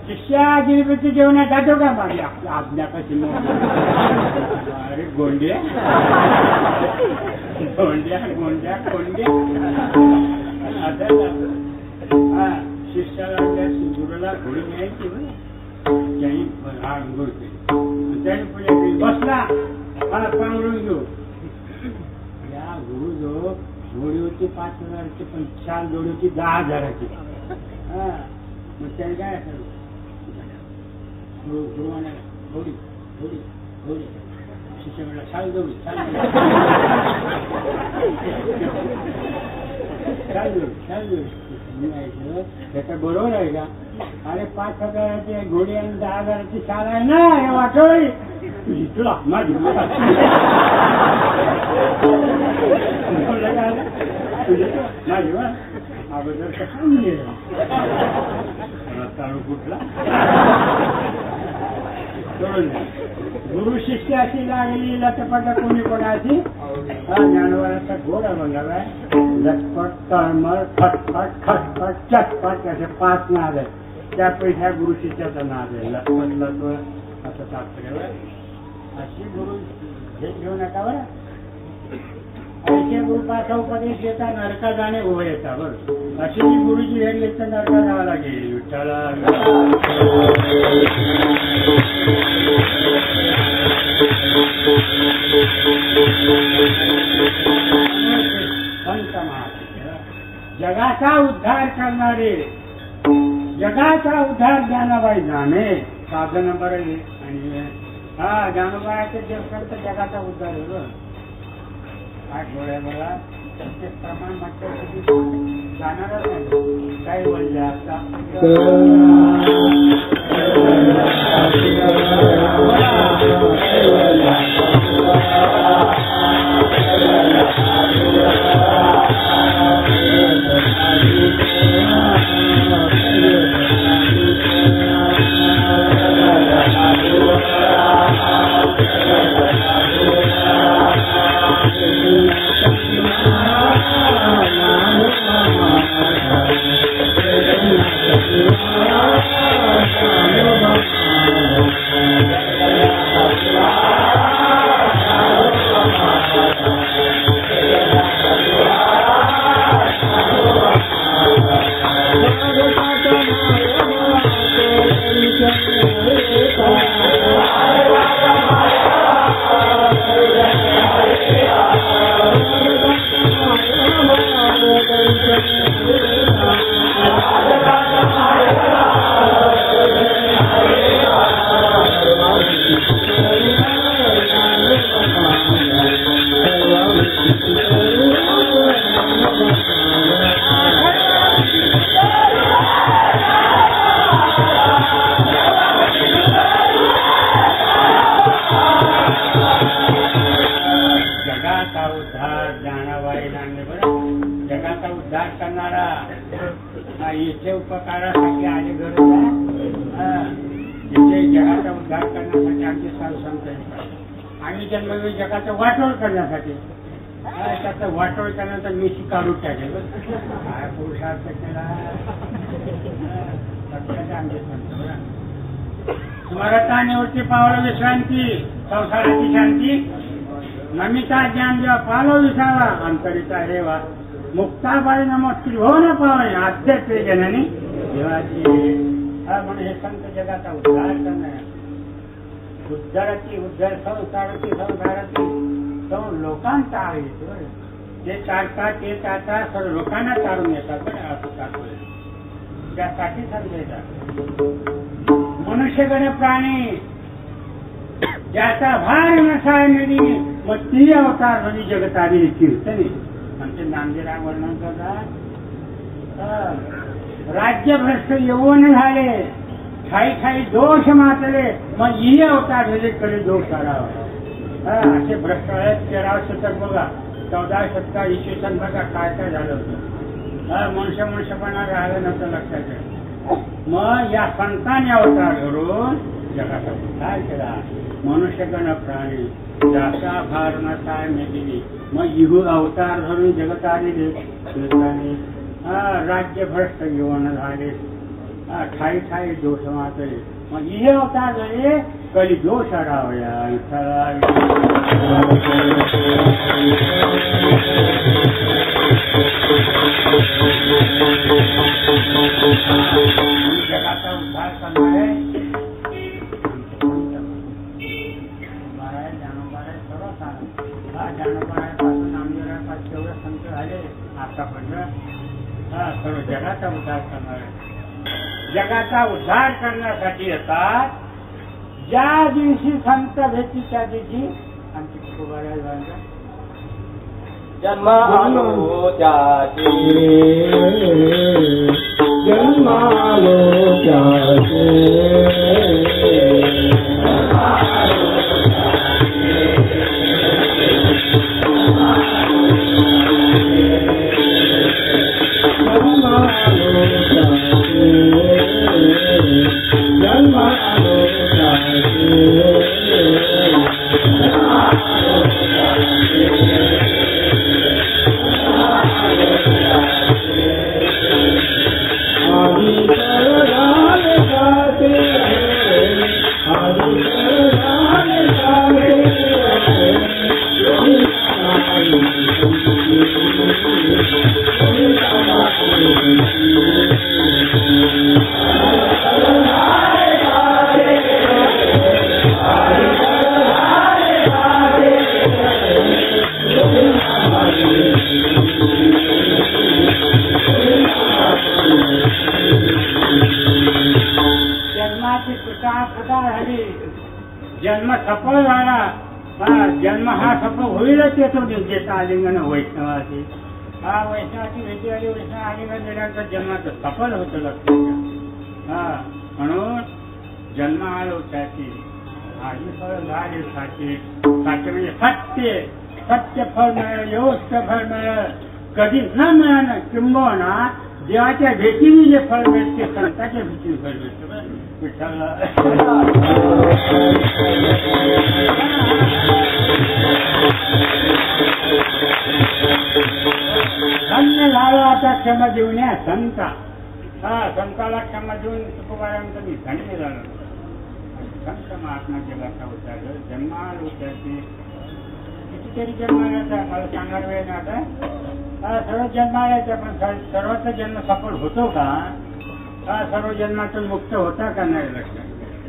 [SPEAKER 1] शिष्या गिरीपती जेवणात जातो का माझी आपल्या आज्ञा कशी अरे गोंड्या गोंड्या गोंड्या गोंड्या शिष्याला त्या गुरुला घोडी न्यायची त्याही अंघोळ केली त्याने पूजा केली बसला मला पांघरून घेऊ या गुरु जो घोडी होती 5,000ची पण छान जोडी होती 10,000ची मग त्याने काय असेल गुरु म्हणाला घोडी घोडी घोडी शिष्य म्हणला छान जोडी छान
[SPEAKER 2] त्याच्या बरोबर आहे का? अरे 5,000ची घोडी आणि 10,000ची शाळा आहे ना, हे वाटोळी तुला माझी अगोदर कसं चालू कुठला गुरु शिष्य अशी लागली लटपट कोणी कोणाची ज्ञानोबाचा घोडा बघावा लटपट तळमळ खटपट खटपट चटपट असे 5 नाद आहेत. त्यापैकी ह्या गुरु शिष्याचा नाद आहे लटपट लटपट असं तात्पर्य. अशी गुरु हे घेऊ नका बरं. ऐके गुरुपाचा उपदेश देता नरका जाणे उभं येता बरं. अशी जी गुरुजी भेटली तर नरका जावं लागेल. विठ्ठला संत जगाचा उद्धार करणारे, जगाचा उद्धार ज्ञानाबाई जाणे साधन बरं आहे. आणि हा ज्ञानोबाचे जग करता जगाचा उद्धार आहे. काय डोळ्या मला प्रत्येक प्रमाण म्हटलं जाणारच नाही. काय बोलले आता इथे उपकारासाठी आले गरज इथे जगाचा उद्धार करण्यासाठी आमचे साधू संत येतात. आम्ही जन्मले जगाचा वाटोळ करण्यासाठी. त्याचा वाटोळ करण्याचा मिशी काढून टाकेल. काय पुरुषार्थ केला आमचे संत. स्मरतानेवरती पावलं विश्रांती, संसाराची शांती, नमिता ज्ञान जेव्हा पालो विसावा, अंतरिता हेवा मुक्ताबाई नमस्कृत हो न पावे आध्यात्मिक जननी देवाची. म्हणून हे संत जगाचा उद्धार करणार. उद्धाराची उद्धार संसाराची संसाराची सर्व लोकांचा आहे. जे चालतात ते चालतात सर्व लोकांना चालून येतात. बरं असं तात्पर्य त्यासाठी संत येतात. मनुष्यगण प्राणी ज्याचा भार नसाय नदी मग ती अवतार म्हणजे जगतारी कीर्तनी. आमचे नामदेवराव वर्णन करतात. राज्यभ्रष्ट यौवन झाले, ठाई ठाई दोष मातले मग ही अवतार झाले कडे दोष काढावा. असे भ्रष्ट आहेत. 13 शतक बघा, 14 शतकात इसवी सन बघा काय काय झालं होतं. मनुष्यपणा राहिलं नव्हतं लक्षात घ्या. मग या संतांनी अवतार धरून जगाचा उद्धार केला. मनुष्यगण प्राणी ज्याचा भार नसाय मेदिनी मग इहू अवतार धरून जगत आलेले कीर्तनी. राज्य भ्रष्ट यौवन झाले, ठाई ठाई दोष मातले मग इहे अवतार झाले कली दोष आढावया. जगाचा उद्धार करणार आहे. ज्ञानोबापासून नामदेवरापासून तेवढे संत झाले आतापर्यंत. सर्व जगाचा उद्धार करणार आहे. जगाचा उद्धार करण्यासाठी येतात. ज्या दिवशी संत भेटी त्या दिवशी आमची कुटुंबाला
[SPEAKER 3] जन्मालो त्याचे
[SPEAKER 4] जन्मालो त्याचे
[SPEAKER 2] जन्म सफळ झाला. जन्म हा सफळ होईलच येतो ज्याचा आलिंगन वैष्णवाची. हा वैष्णवाची भेटी आली, वैष्णव आलिंगन दिल्यानंतर जन्माचं सफल होतं लक्षात. हा म्हणून जन्म आलो त्याची आधी फळ झाले साचे. साचे म्हणजे सत्य. सत्य फळ मिळेल, योग्य फळ मिळेल, कधी न मिळालं किंबहुना देवाच्या भेटीने जे फळ मिळते संतांच्या भेटीने फळ मिळते. धन्य झालो आता क्षमा देऊन संता. हा संताला क्षमा देऊन तुकोबारांचं मी धन्य झालो. संत महात्मा जगाचा उद्धार जन्माला त्याचे कितीतरी जन्माला मला सांगायला वेळ नाही आता. सर्व जन्माला पण सर्वांचा जन्म सफल होतो का? सर्व जन्मातून मुक्त होता का नाही लक्षात.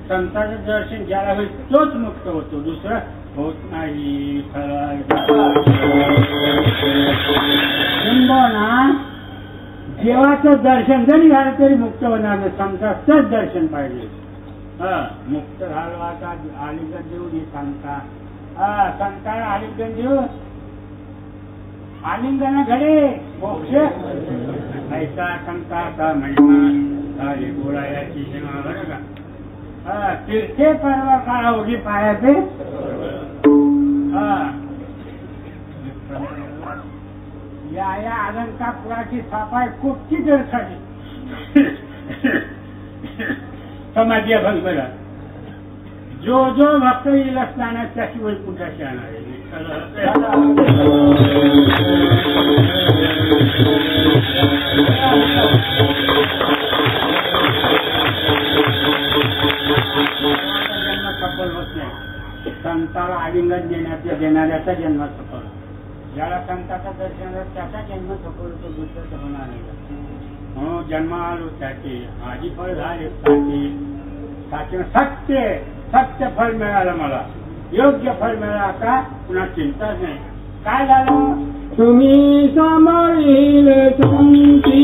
[SPEAKER 2] संतांचं दर्शन ज्याला होईल तोच मुक्त होतो, दुसरं होत नाही. किंबहुना देवाचं दर्शन जरी झालं तरी मुक्त होणार नाही. संतांचंच दर्शन पाहिजे. मुक्त झालो आता आलिंगन देऊ ही सांगता. संताला आलिंगन देऊ. आलिंगन घडे मोक्ष ऐसा संताचा महिमा सारी बोलायाची सीमा. बरं का? तीर्थे पर्व काळा उडी पायाचे. या अलंकापुराची सापाय कुठची तर खाली समाधी अभंग करा. जो जो भक्त येईल असताना त्याची वैकुंठाशी आणणार आहे. जन्म सफल होत नाही. संताला आलिंगन देणाऱ्याचा जन्म सफल. ज्याला संताचा दर्शन त्याचा जन्म सफल होतो, दुसरं होणार नाही. हो जन्म आलो त्याचे आधी फळ झाले साचे. सत्य सत्य फळ मिळालं मला, योग्य फळ मिळालं. आता पुन्हा चिंताच नाही. काय झालं?
[SPEAKER 4] तुम्ही सांभाळील तुमची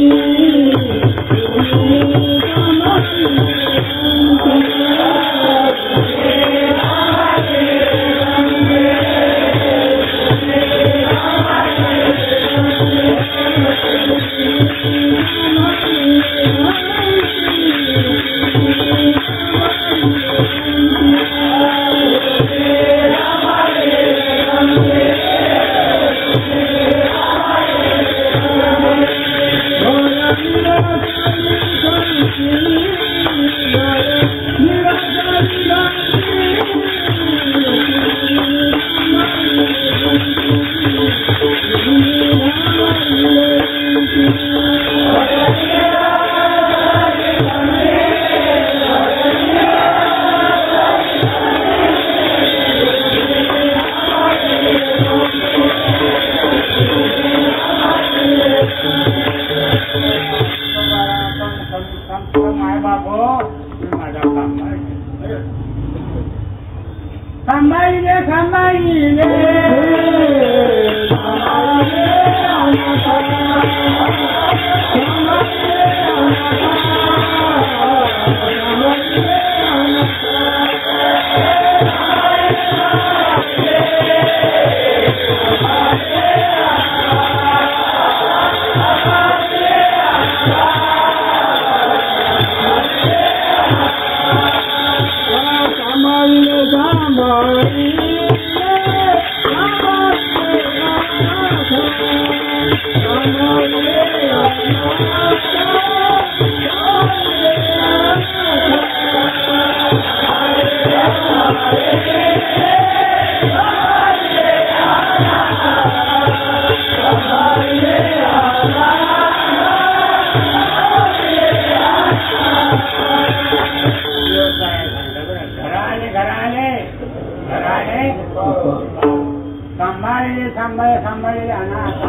[SPEAKER 1] सांभाळले अनाथ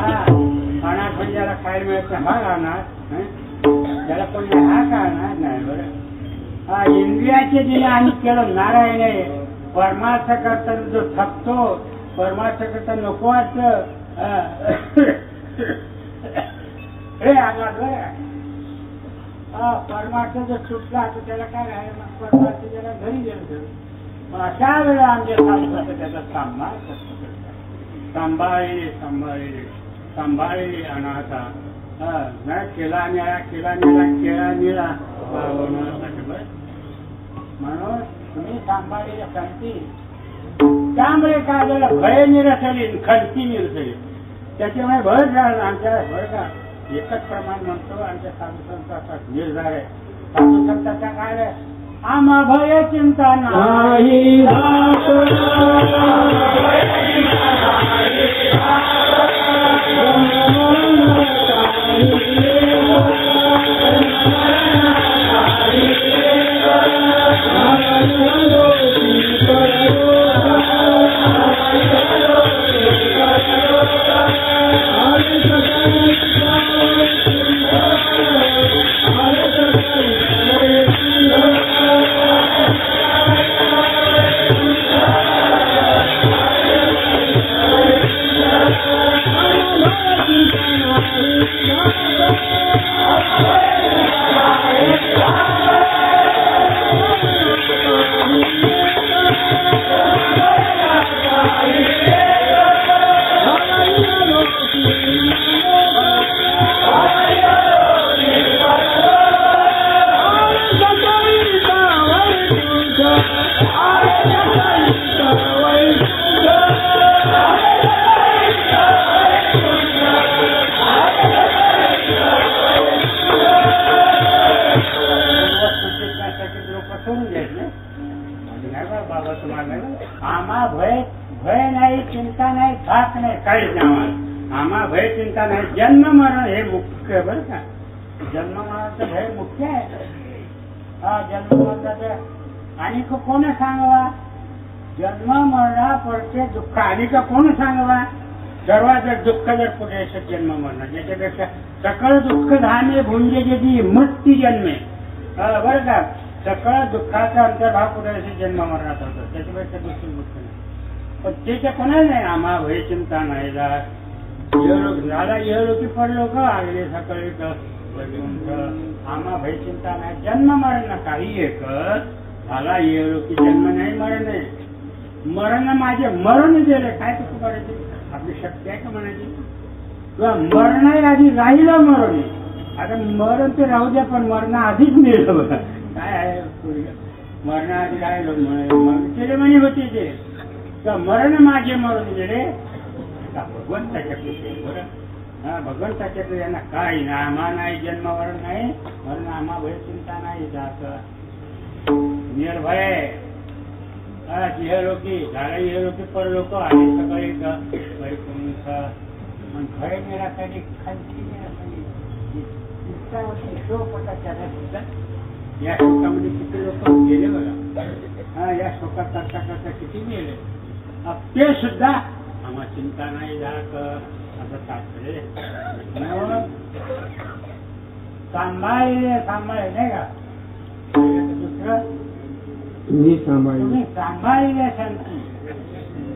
[SPEAKER 1] अनाथ म्हणजे ज्याला खायला मिळत नाही हा अनाथ, ज्याला कोण नाही हा का अनाथ नाही. बरं इंद्रियाचे दिले आणि केलं नारायणे परमार्थ करताना जो थकतो, परमार्थ करता नको वाटतं हे अनाथ. बरं परमार्थ जर सुटला तर त्याला काय राहिलं, मग परमार्थ त्याला घरी गेलं. मग अशा वेळेला आमच्या सांगतात त्याचा सांभाळ सांभाळले सांभाळले सांभाळले अनाथा केला निळा केला निळा केला निळा म्हणून तुम्ही सांभाळलेल्या संती. त्यामुळे काय झालं, भय निरसली खंती निरसली. त्याच्यामुळे भर झालं आमच्या बरं का. एकच प्रमाण म्हणतो आमच्या साधू संतांचा निर्धार आहे. साधू संतांचा काय आहे, आम्हा भय चिंता नाही आम्हा भय नाही चिंता नाही थाक नाही काहीच नाही. आम्हा भय चिंता नाही. जन्म मरण हे मुख्य बरं का. जन्म मरणाचं भय मुख्य आहे. हा जन्म मरणाचं आणि कोण सांगावा, जन्म मरणा पडते दुःख आणि कोण सांगावा. सर्वात जर दुःख जर कुठे असेल जन्म मरण, ज्याच्यापेक्षा सकळ दुःख धाने भुंजे जे मृत्यू जन्मे. बरं का, सकळ दुःखाचा अंतर्भाव कुठे असेल जन्म मरणात होतो. त्याच्यापेक्षा दुःख दुःख नाही. पण त्याच्या कोणाला नाही. आम्हा भय चिंता नाही झाला इहलोकी परलोक आगले सकाळी आम्हा भय चिंता नाही. जन्म मरण काही एक झाला इहलोकी जन्म नाही मरण नाही. मरण माझे मरण गेले काय तू करायचे, आपली शक्ती आहे का म्हणायची. किंवा मरण आधी राहिलं मरण. आता मरण ते राहू द्या, पण मरण आधीच मिळलं काय आहे. मरण आधी राहिलं केले म्हणे होते ते. मरण माझे मरून गेले भगवंताच्या कृपे. बरं भगवंताच्या यांना काय ना आम्हा नाही जन्म मरण नाही मरण आम्हा भय चिंता नाही जात निर्भय इहलोकी झाला इहलोकी परलोक आणि सगळे भय निरासाठी खालची शोकटाच्या या शोकामध्ये किती लोक गेले बघा. या शोकात करता करता किती गेले. ते सुद्धा आम्हा चिंता नाही जात असं तात्पर्य. सांभाळले सांभाळले नाही का. दुसरं
[SPEAKER 4] तुम्ही सांभाळले
[SPEAKER 1] सांभाळले शांती.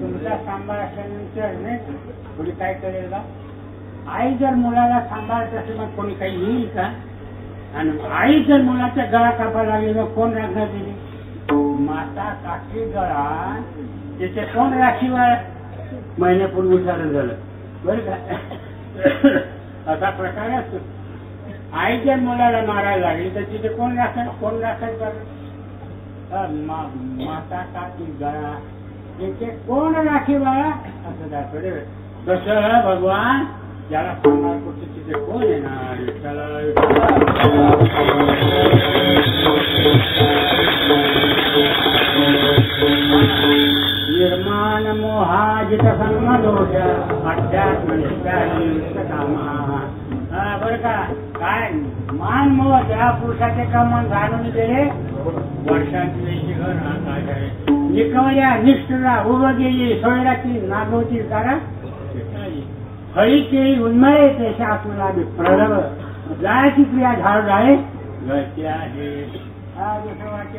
[SPEAKER 1] तुमचा सांभाळ असल्यानंतर नाही कोणी काय करेल का. आई जर मुलाला सांभाळत असेल मग कोणी काही येईल का. आणि आई जर मुलाच्या गळा कापायला लागली तर कोण राखणार दिली. माता काठी गळा त्याचे कोण राखीवर महिन्यापूर्वी विचारण झालं बरं का. असा प्रकार असतो. आई जर मुलाला मारायला लागली तर तिथे कोण राखायचं. माता काठी गळा तुमचे कोण राखी बाळा असं दाखवले. तसं भगवान ज्याला सांगणार कुठे तिथे कोण येणार. निर्माण मोहाजित संगदोष अध्यात्म कामा. बरं का काय मान मोह ज्या पुरुषाचे कामन घालून गेले वर्षांची वेशी घर निकवल्या निष्ठरा उभं गेली सोयराची नागवची कारा हळी केळी उन्मळे त्याच्या आत्मलाभी प्रलभ जायची क्रिया झाड जाळे गळती आहे. हा दुसरं वाक्य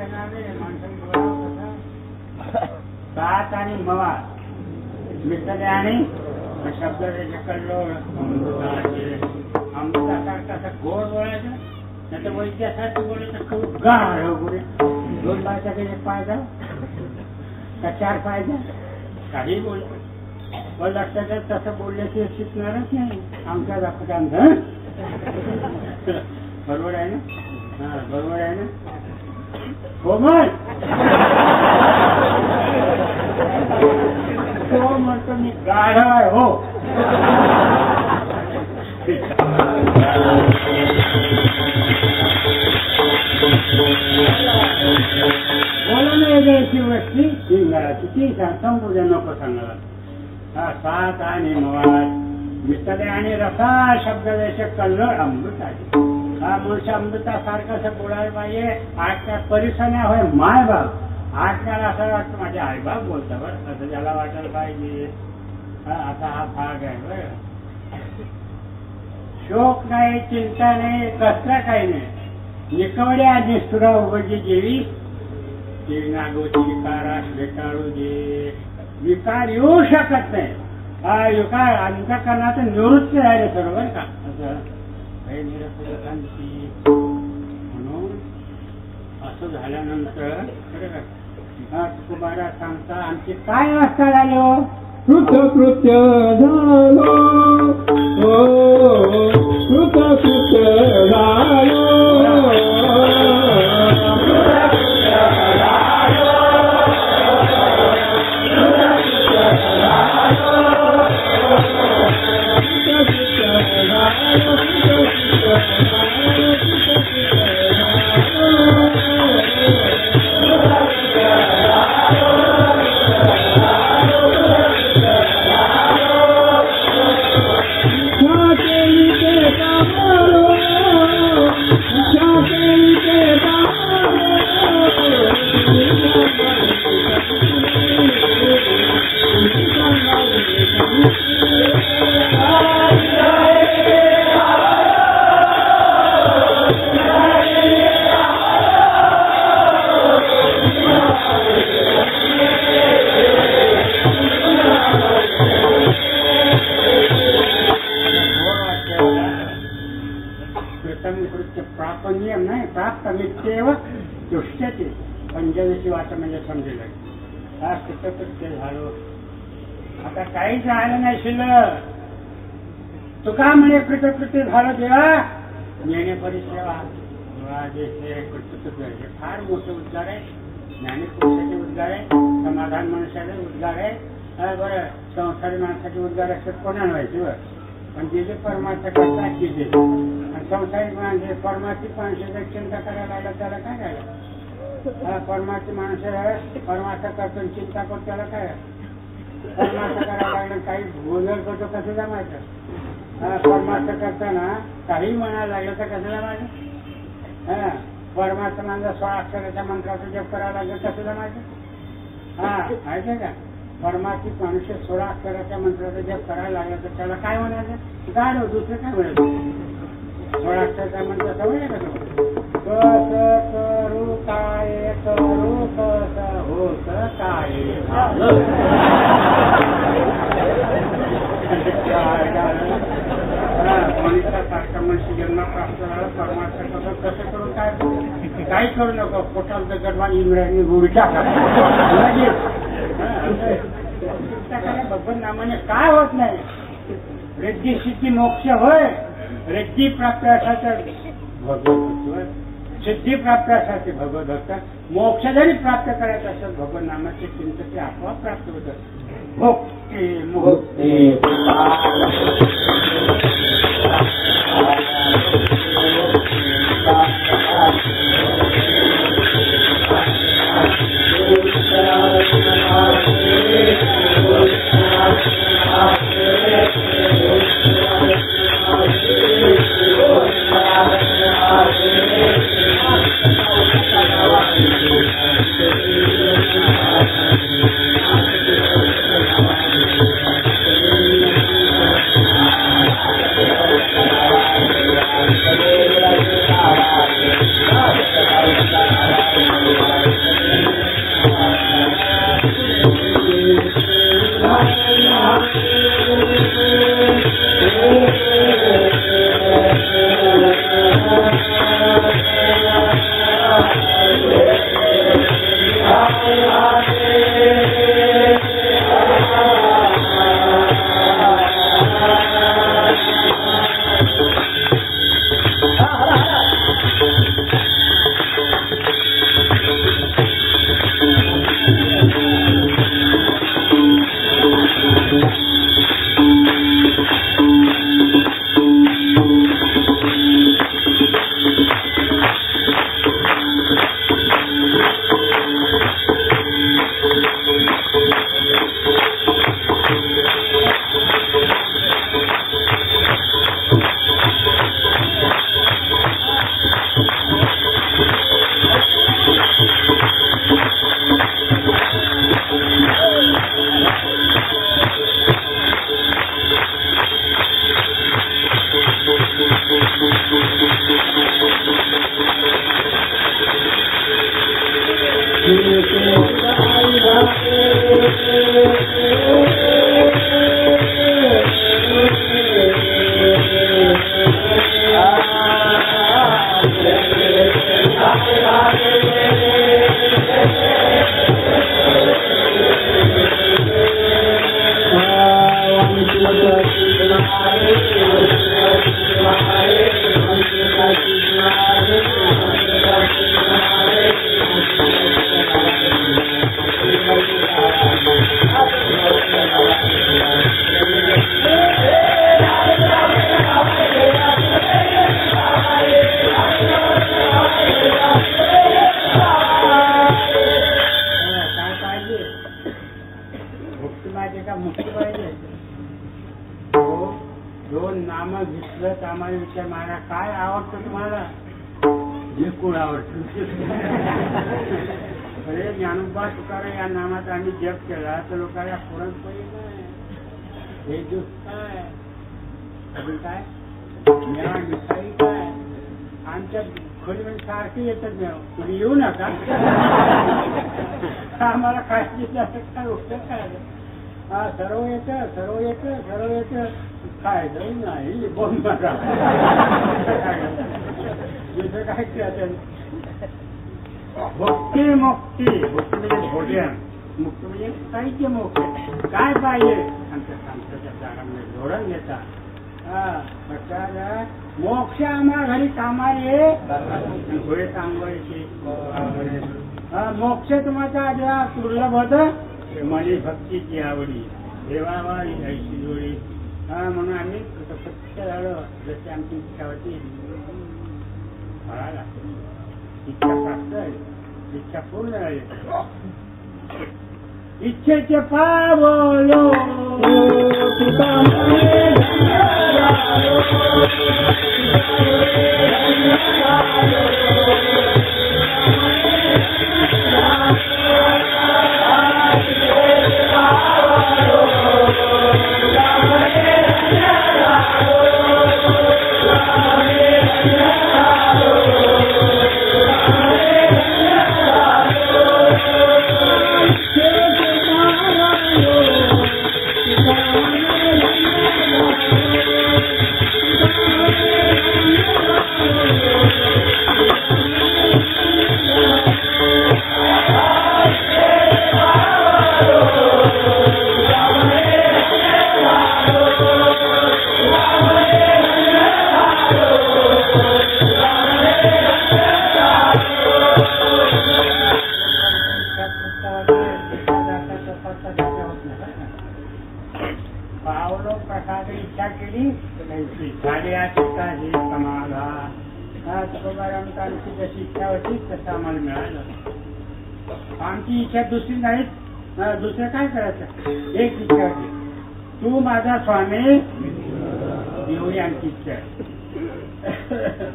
[SPEAKER 1] सात आणि मवा मिसळे आणि शब्द कल्लोळ अमृतासारखा असं गोड बोलायचं नाही तर वैद्यासारखं बोलायचं खूप गाळ बोले. दोन पायचा काही एक पायचा का चार पायचा काही बोल पण लक्षात तसं बोलल्याचे शिकणारच नाही. आमच्या दाखवत बरोबर आहे ना. हा बरोबर आहे ना. हो मग हो म्हणतो मी गाढ आहे. हो बोला नाही द्यायची वस्ती शिंगाची ती संपूर्ण नको सांगायला. हा सात आणि मवाद मिसळे आणि रसा शब्द देश कल्लोळ अमृत आहे. हा मनुष्य अमृतासारखं असं बोलायला पाहिजे. आजकाल परिसर होय माय बाप आजकाल असं वाटतं माझे आईबाप बोलतं बरं असं ज्याला वाटायला पाहिजे. असा हा भाग आहे बरं. शोक नाही चिंता नाही कसला काही नाही. निकवड्या निष्ठुरा उघडची जेवी ती नागोची विकारास भेटाळू दे. विकार येऊ शकत नाही. हा विकार अंतकरणाचं निवृत्त झाले सर्व बरं का असं म्हणून असं झाल्यानंतर तुकोबारा सांगता आमची काय अवस्था झाली हो.
[SPEAKER 4] कृतकृत्य झालो कृतकृत्य झालो
[SPEAKER 1] पंचदशी वाचा म्हणजे समजेल. हा कृतकृत्य झालो. आता काहीच राहिलं नाही शिल्लक. तुका म्हणे कृतकृत्य झालं देवा ज्ञाने परिसेवा कृतकृत्य. हे फार मोठे उद्गार आहे. ज्ञानी पुरुषाचे उद्गार आहे. समाधान मनुष्याचे उद्गार आहे. बरं संसारी माणसाचे उद्गार असतात कोणाला व्हायचे बरं पण जे परमार्थ करतात तिथे आणि संसारिक माणसे परमार्थी माणसाची चिंता करायला लागला त्याला काय राहिलं. परमार्थी माणूस परमार्थ करतो चिंता करतो त्याला काय परमार्थ करायला लागलं काही गोंधळ करतो कसं जमायचं. परमार्थ करताना काही म्हणायला लागलं तर कसं जमायचं. परमार्थ माणसा 16 अक्षराच्या मंत्राचा जप करायला लागलं कसं जमायचं. माहिती का परमार्थी मनुष्य 16 अक्षराच्या मंत्राचा जप करायला लागला तर त्याला काय म्हणायचं गाडो दुसरं काय म्हणायचं. 16 अक्षराचा मंत्र सवय का कस करू काय करू कस होत काय मनुष्यासारखा मनुष्य जन्म प्राप्त झाला. परमार्थ कसं कसं करून काय काही करू नको. पोटाल गडवान इंग्रजी गुढी टाका भगवान नामाने काय होत नाही. रिद्धी सिद्धी मोक्ष होय. रिद्धी प्राप्त असा तर भगवत
[SPEAKER 2] सिद्धी प्राप्तासाठी भगवत भक्त मोक्ष जरी प्राप्त करायचं असेल भगवत नामाचे चिंतन ते आपोआप प्राप्त होतं. मुक्ती मुक्ती आम्हाला काय काय उत्तर काय सर्व येतं सर्व येतं सर्व येतं काय नाही बोल नका दुसरं काय खेळत भक्ती मुक्ती भक्ती म्हणजे भोजन मुक्ती म्हणजे साहित्य मोक्ष काय पाहिजे आमच्या सांस्कृतिक जागांमध्ये धोरण घेतात मोक्ष आम्हा घरी कामाले घोडे सांगवायचे मोक्ष तुम्हाला जेव्हा दुर्लभ होत माझी भक्तीची आवडी देवावारी ऐशी जोडी म्हणून आम्ही सत्य झालो जशी आमची इच्छा होती फळाला इच्छा प्राप्त झाली इच्छा पूर्ण झाली इच्छेचे पावलो
[SPEAKER 1] पावलो प्रसाद इच्छा केली झाली चित्ताची समाधान. तुकोबारांची जशी इच्छा होती तसं आम्हाला मिळालं. आमची इच्छा दुसरी नाही, दुसरं काय करायचं, एक इच्छा होती, तू माझा स्वामी, एवढी आमची इच्छा आहे.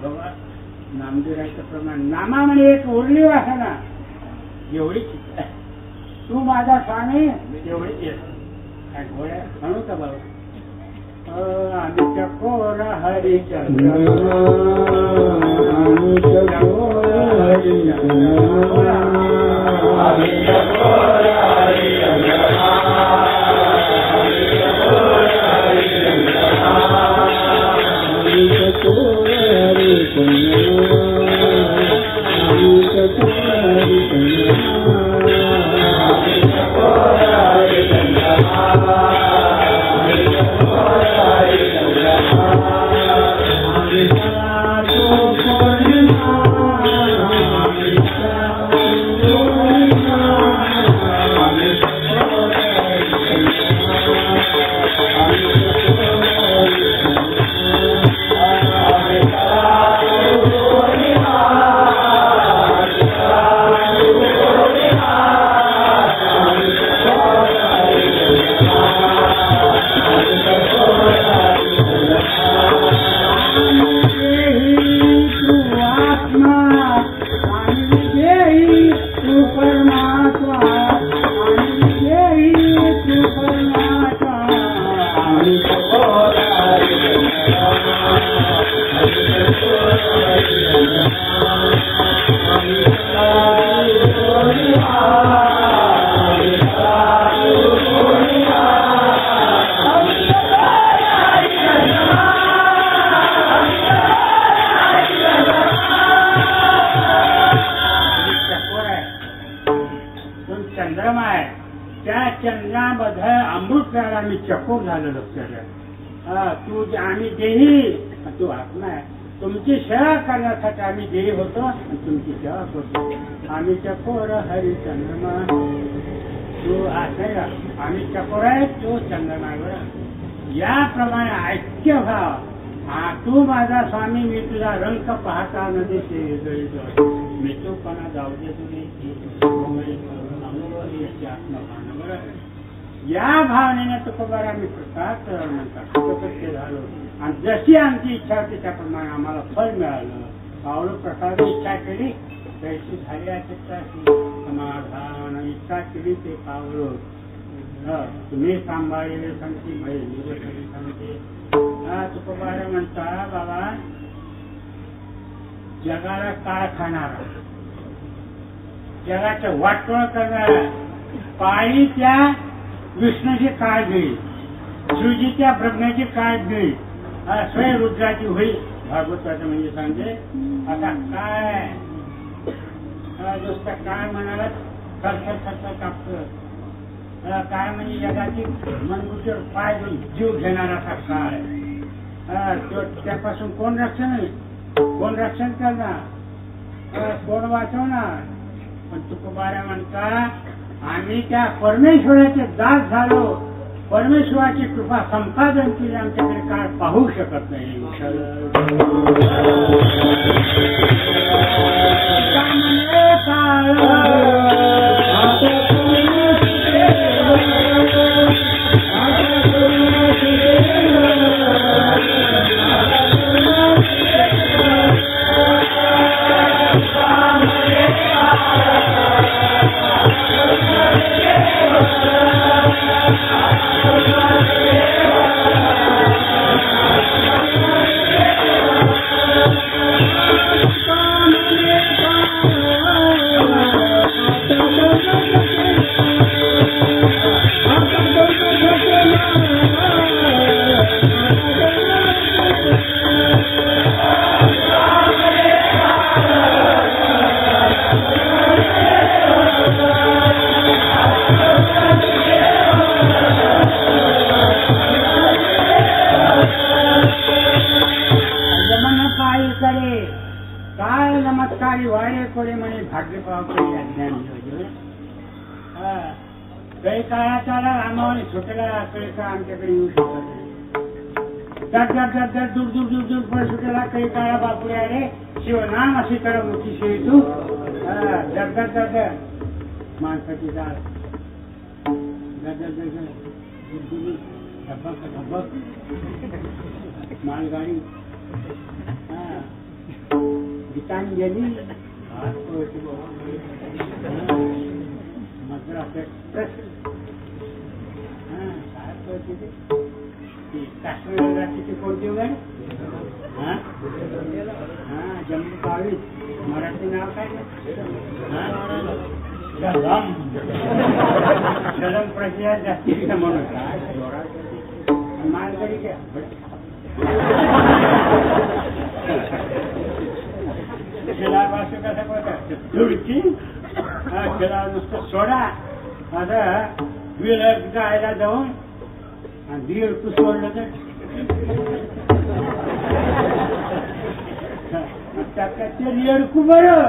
[SPEAKER 1] बाबा नामदेवाचं प्रमाण नामा म्हणजे एक उरली वासना, एवढीच इच्छा आहे. तू माझा स्वामी, एवढीच येत काय गोळ्या म्हणू का बाबा. आम्ही चकोर हरिचंद्र, आम्ही चकोर हरिचंद्र, आम्ही चकोर हरिचंद्र, आम्ही चकोर हरिचंद्र, आम्ही चकोर हरिचंद्र, आम्ही चकोर हरिचंद्र, आम्ही चकोर हरिचंद्र. चंद्रमा आहे, त्या चंद्रामध्ये अमृत प्यायला आम्ही चकोर झालो. लक्षात तू आम्ही देही, तू आत्मा आहे. तुमची सेवा करण्यासाठी आम्ही देही होतो आणि तुमची सेवा करतो. आम्ही चकोर हरिचंद्रमा, तू आशय आम्ही चकोर आहे, तू चंद्रमावर. याप्रमाणे ऐक्य भाव, तू माझा स्वामी, मी तुझा रंग पाहता नदी से मी तूपणा जाऊ दे तुझी या भावनेने तुकोबारा मी प्रसाद म्हणतात कृतकृत्य झालो. आणि जशी आमची इच्छा होती त्याप्रमाणे आम्हाला फळ मिळालं. पावलो प्रसाद इच्छा केली तशी झाली चित्ताची समाधान. इच्छा केली ते पावलो. तुम्ही सांभाळलेले सांगते महिला सांगते. तुकोबारा म्हणता बाबा जगाला काळ खाणारा, जगाचं वाटोळ करणारा, पाळी त्या विष्णूची काळ घेईल, शिवजीच्या ब्रह्माची काळ घेईल, स्वयं रुद्राची होईल. भागवताचं म्हणजे सांगते. आता काय नुसतं काय म्हणाला खरखर खरखर कापत. काय म्हणजे जगाची मनगुटीवर पाय घेऊन जीव घेणारा काळ. त्यापासून कोण रक्षण, कोण रक्षण करणार, कोण वाचवणार. पण तुकोबारा म्हणता आम्ही त्या परमेश्वराचे दास झालो. परमेश्वराची कृपा संपादन केली, आमच्याकडे काळ पाहू शकत नाही.
[SPEAKER 2] नावाने छोट्याला कळे का आमच्याकडे येऊ शकत दर दूर दूर दूर दूर पण सुटेला काही काळा बापुरे आले शिवनाम अशी कर मोठी शिवी तू दर माणसाची जाळ धबक धबक मालगाडी गीतांजली मद्रास एक्सप्रेस काश्मीर तिथे कोणती गाडी जम्मू कावी मराठी नाव काय शरम प्रक्रिया जास्ती म्हणून मालगाडी काय धुडकी त्याला नुसतं सोडा आता व्हीलर गायला जाऊन आणि दीड तू सोडलं तर ते रेडकू बरं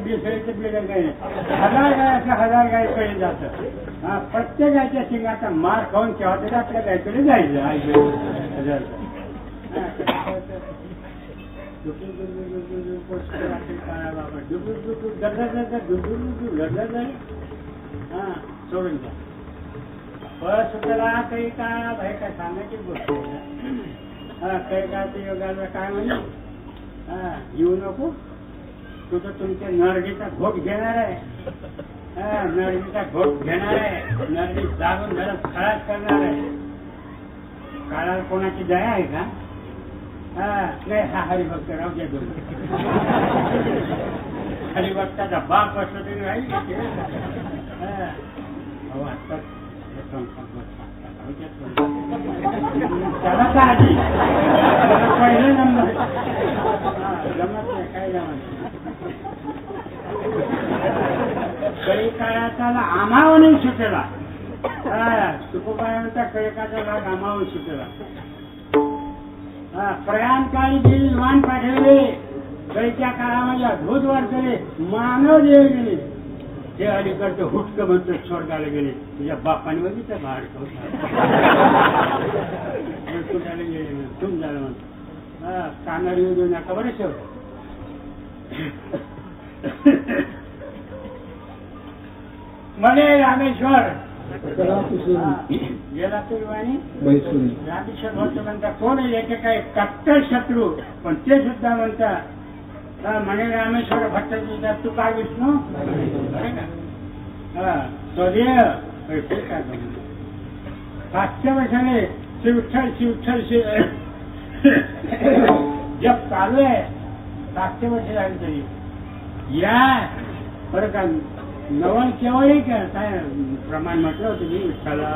[SPEAKER 2] दुसऱ्याचं बिल काही हजार गायकडे जातं प्रत्येकाच्या शिंगाचा मार खाऊन केव्हा तरी आपल्या गायकडे जायचं सोडून द्या बस त्याला काही काळ भाई काय सांगायची गोष्ट काही काळचं योगाला काय म्हणे येऊ नको तू तर तुमच्या नरडीचा घोट घेणार आहे नरडीचा घोट घेणार आहे नरडी जागून जरा खळाच करणार आहे काळाला कोणाची दया आहे का नाही हा हरिभक्त राहू द्या दोन हरिभक्ताचा बाप असला तरी राहील त्याला का आधी पहिलं नंबर जमत नाही काय जमत काही काळाचा आमावून सुटेला तुकोबायांचा कळकाचा भाग आमावून सुटेला प्रयाणकाळी जे विमान पाठवले गळीच्या काळामध्ये अद्भुत वाटले मानव देव गेले ते अलीकडचं हुटक म्हणतो स्वर्गाला गेले तुझ्या बापाने बघितलं भाड कुठाला गेले तुम झालं म्हणतो कानार येऊ देऊ नका बरं शेव म्हणे रामेश्वर गेला तरी वाणी रामेश्वर भक्त म्हणता कोण याचे काही कट्टर शत्रू पण ते सुद्धा म्हणता म्हणे रामेश्वर भट्ट तू काय विष्णू स्वदेय पैसे काय 500 वर्षाने शिवठ्ठल शिवठ्ठल जप चालू आहे 500 वर्ष झाली तरी या बरं का नवल केवळ काय प्रमाण म्हटलं होतं मी विठ्ठला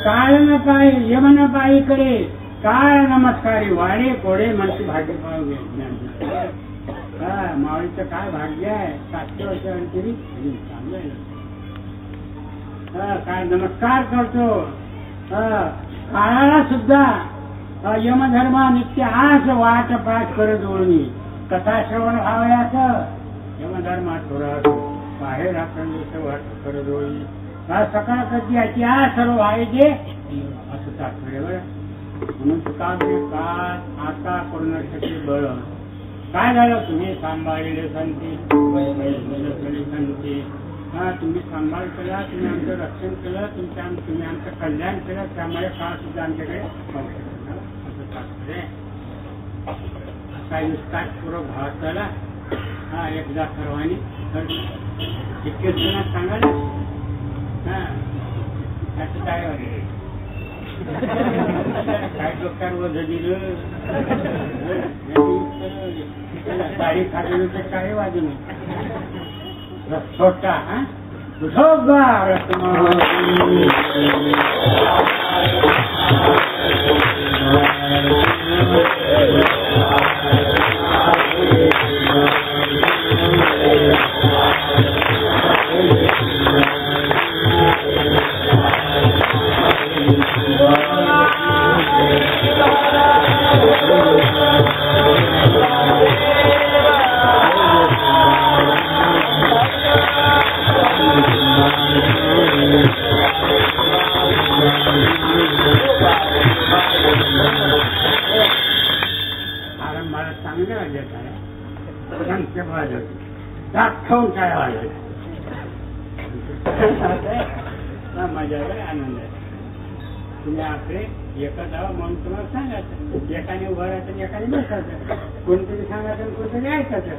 [SPEAKER 2] काय ना काय यमन पायी करे काय नमस्कारी वाडे कोडे म्हणते भाग्य पाहू मावळीचं काय भाग्य आहे 700 वर्षांतरी चांगलं आहे काय नमस्कार करतो काळाला सुद्धा यमधर्मा नित्य आज वाट पाठ करत ओळणी कथा श्रवण व्हावयाचं यमधर्मा थोडा बाहेर आपण वाट करत ओळणी सकाळ कधी याची आज सर्व व्हायचे असं तात्पर्य म्हणून काय आता करण्यासाठी बळ काय झालं तुम्ही सांभाळले संती संती तुम्ही सांभाळ केला तुम्ही आमचं रक्षण केलं तुम्ही आमचं कल्याण केलं त्यामुळे काळ सुद्धा आमच्याकडे काही निष्ठापूर्वक भाव केला एकदा सर्वांनी इतके जण सांगायला त्याचं काय वाटलं काय डोक्यावर दिलं साडी खाली तर काही वाजू नये छोटा
[SPEAKER 1] मजा आहे, आनंद आहे. तुम्ही आपले एकच आहो म्हणून तुम्हाला सांगायचं. एकाने उभं राहायचं, एकाने बसायचं, कोणतरी सांगायचं, कोणतरी ऐकायचं.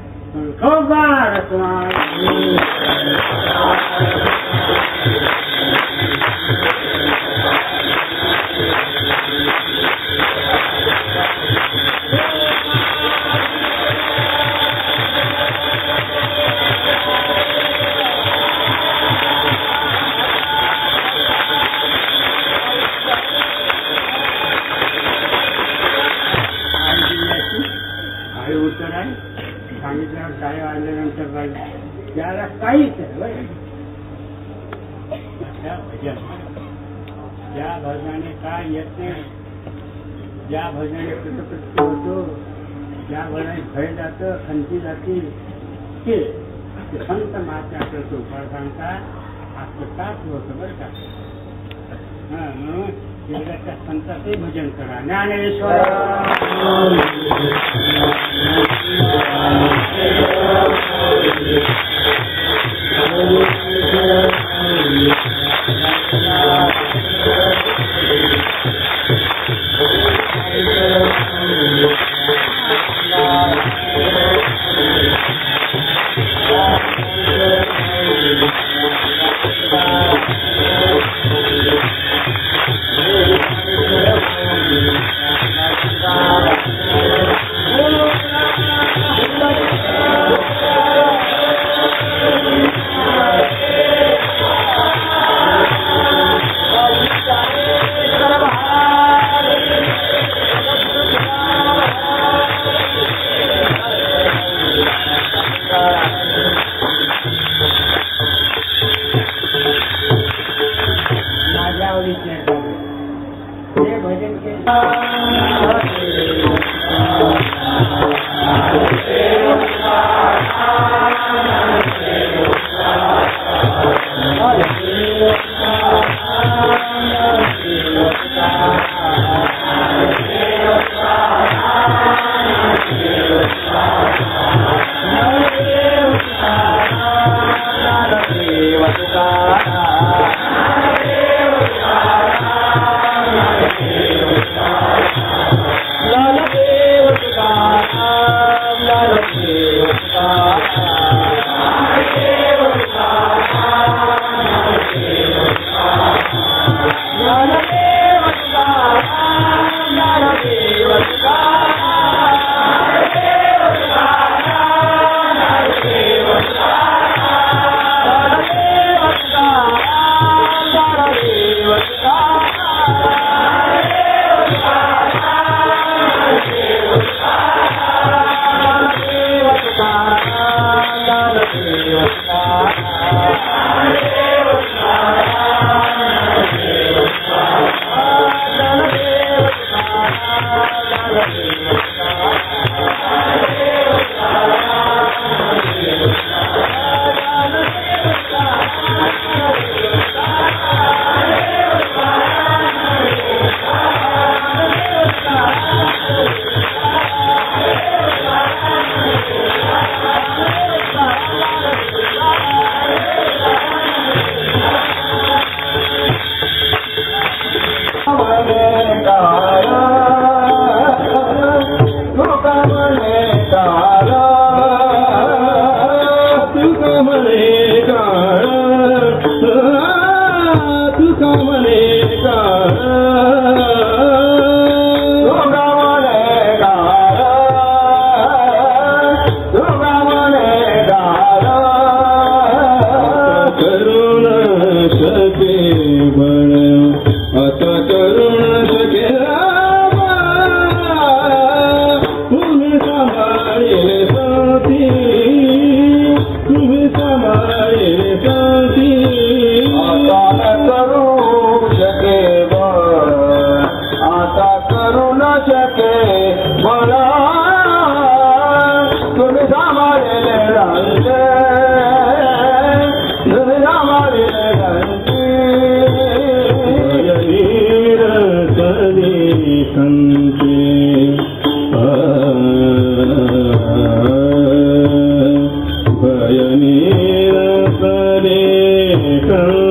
[SPEAKER 1] उत्तर आहे सांगितल्यावर काय आल्यानंतर त्याला काहीच भजन ज्या भजनाने काय येत नाही, ज्या भजनाने कृतकृत्य होतो, ज्या भजनाने भय जातं, खंती जाती, ते संत महात्म्याचं उपाय सांगता आत्मसात होतं बरं का. म्हणून त्या संताचे भजन करा. ज्ञानेश्वर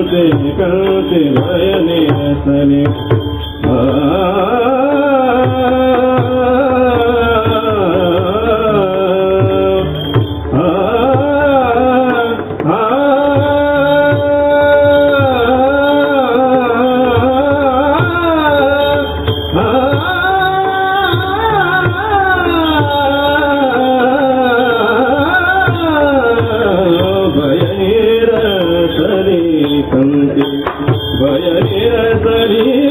[SPEAKER 4] कांते कांते भयने सने भयनिर सरी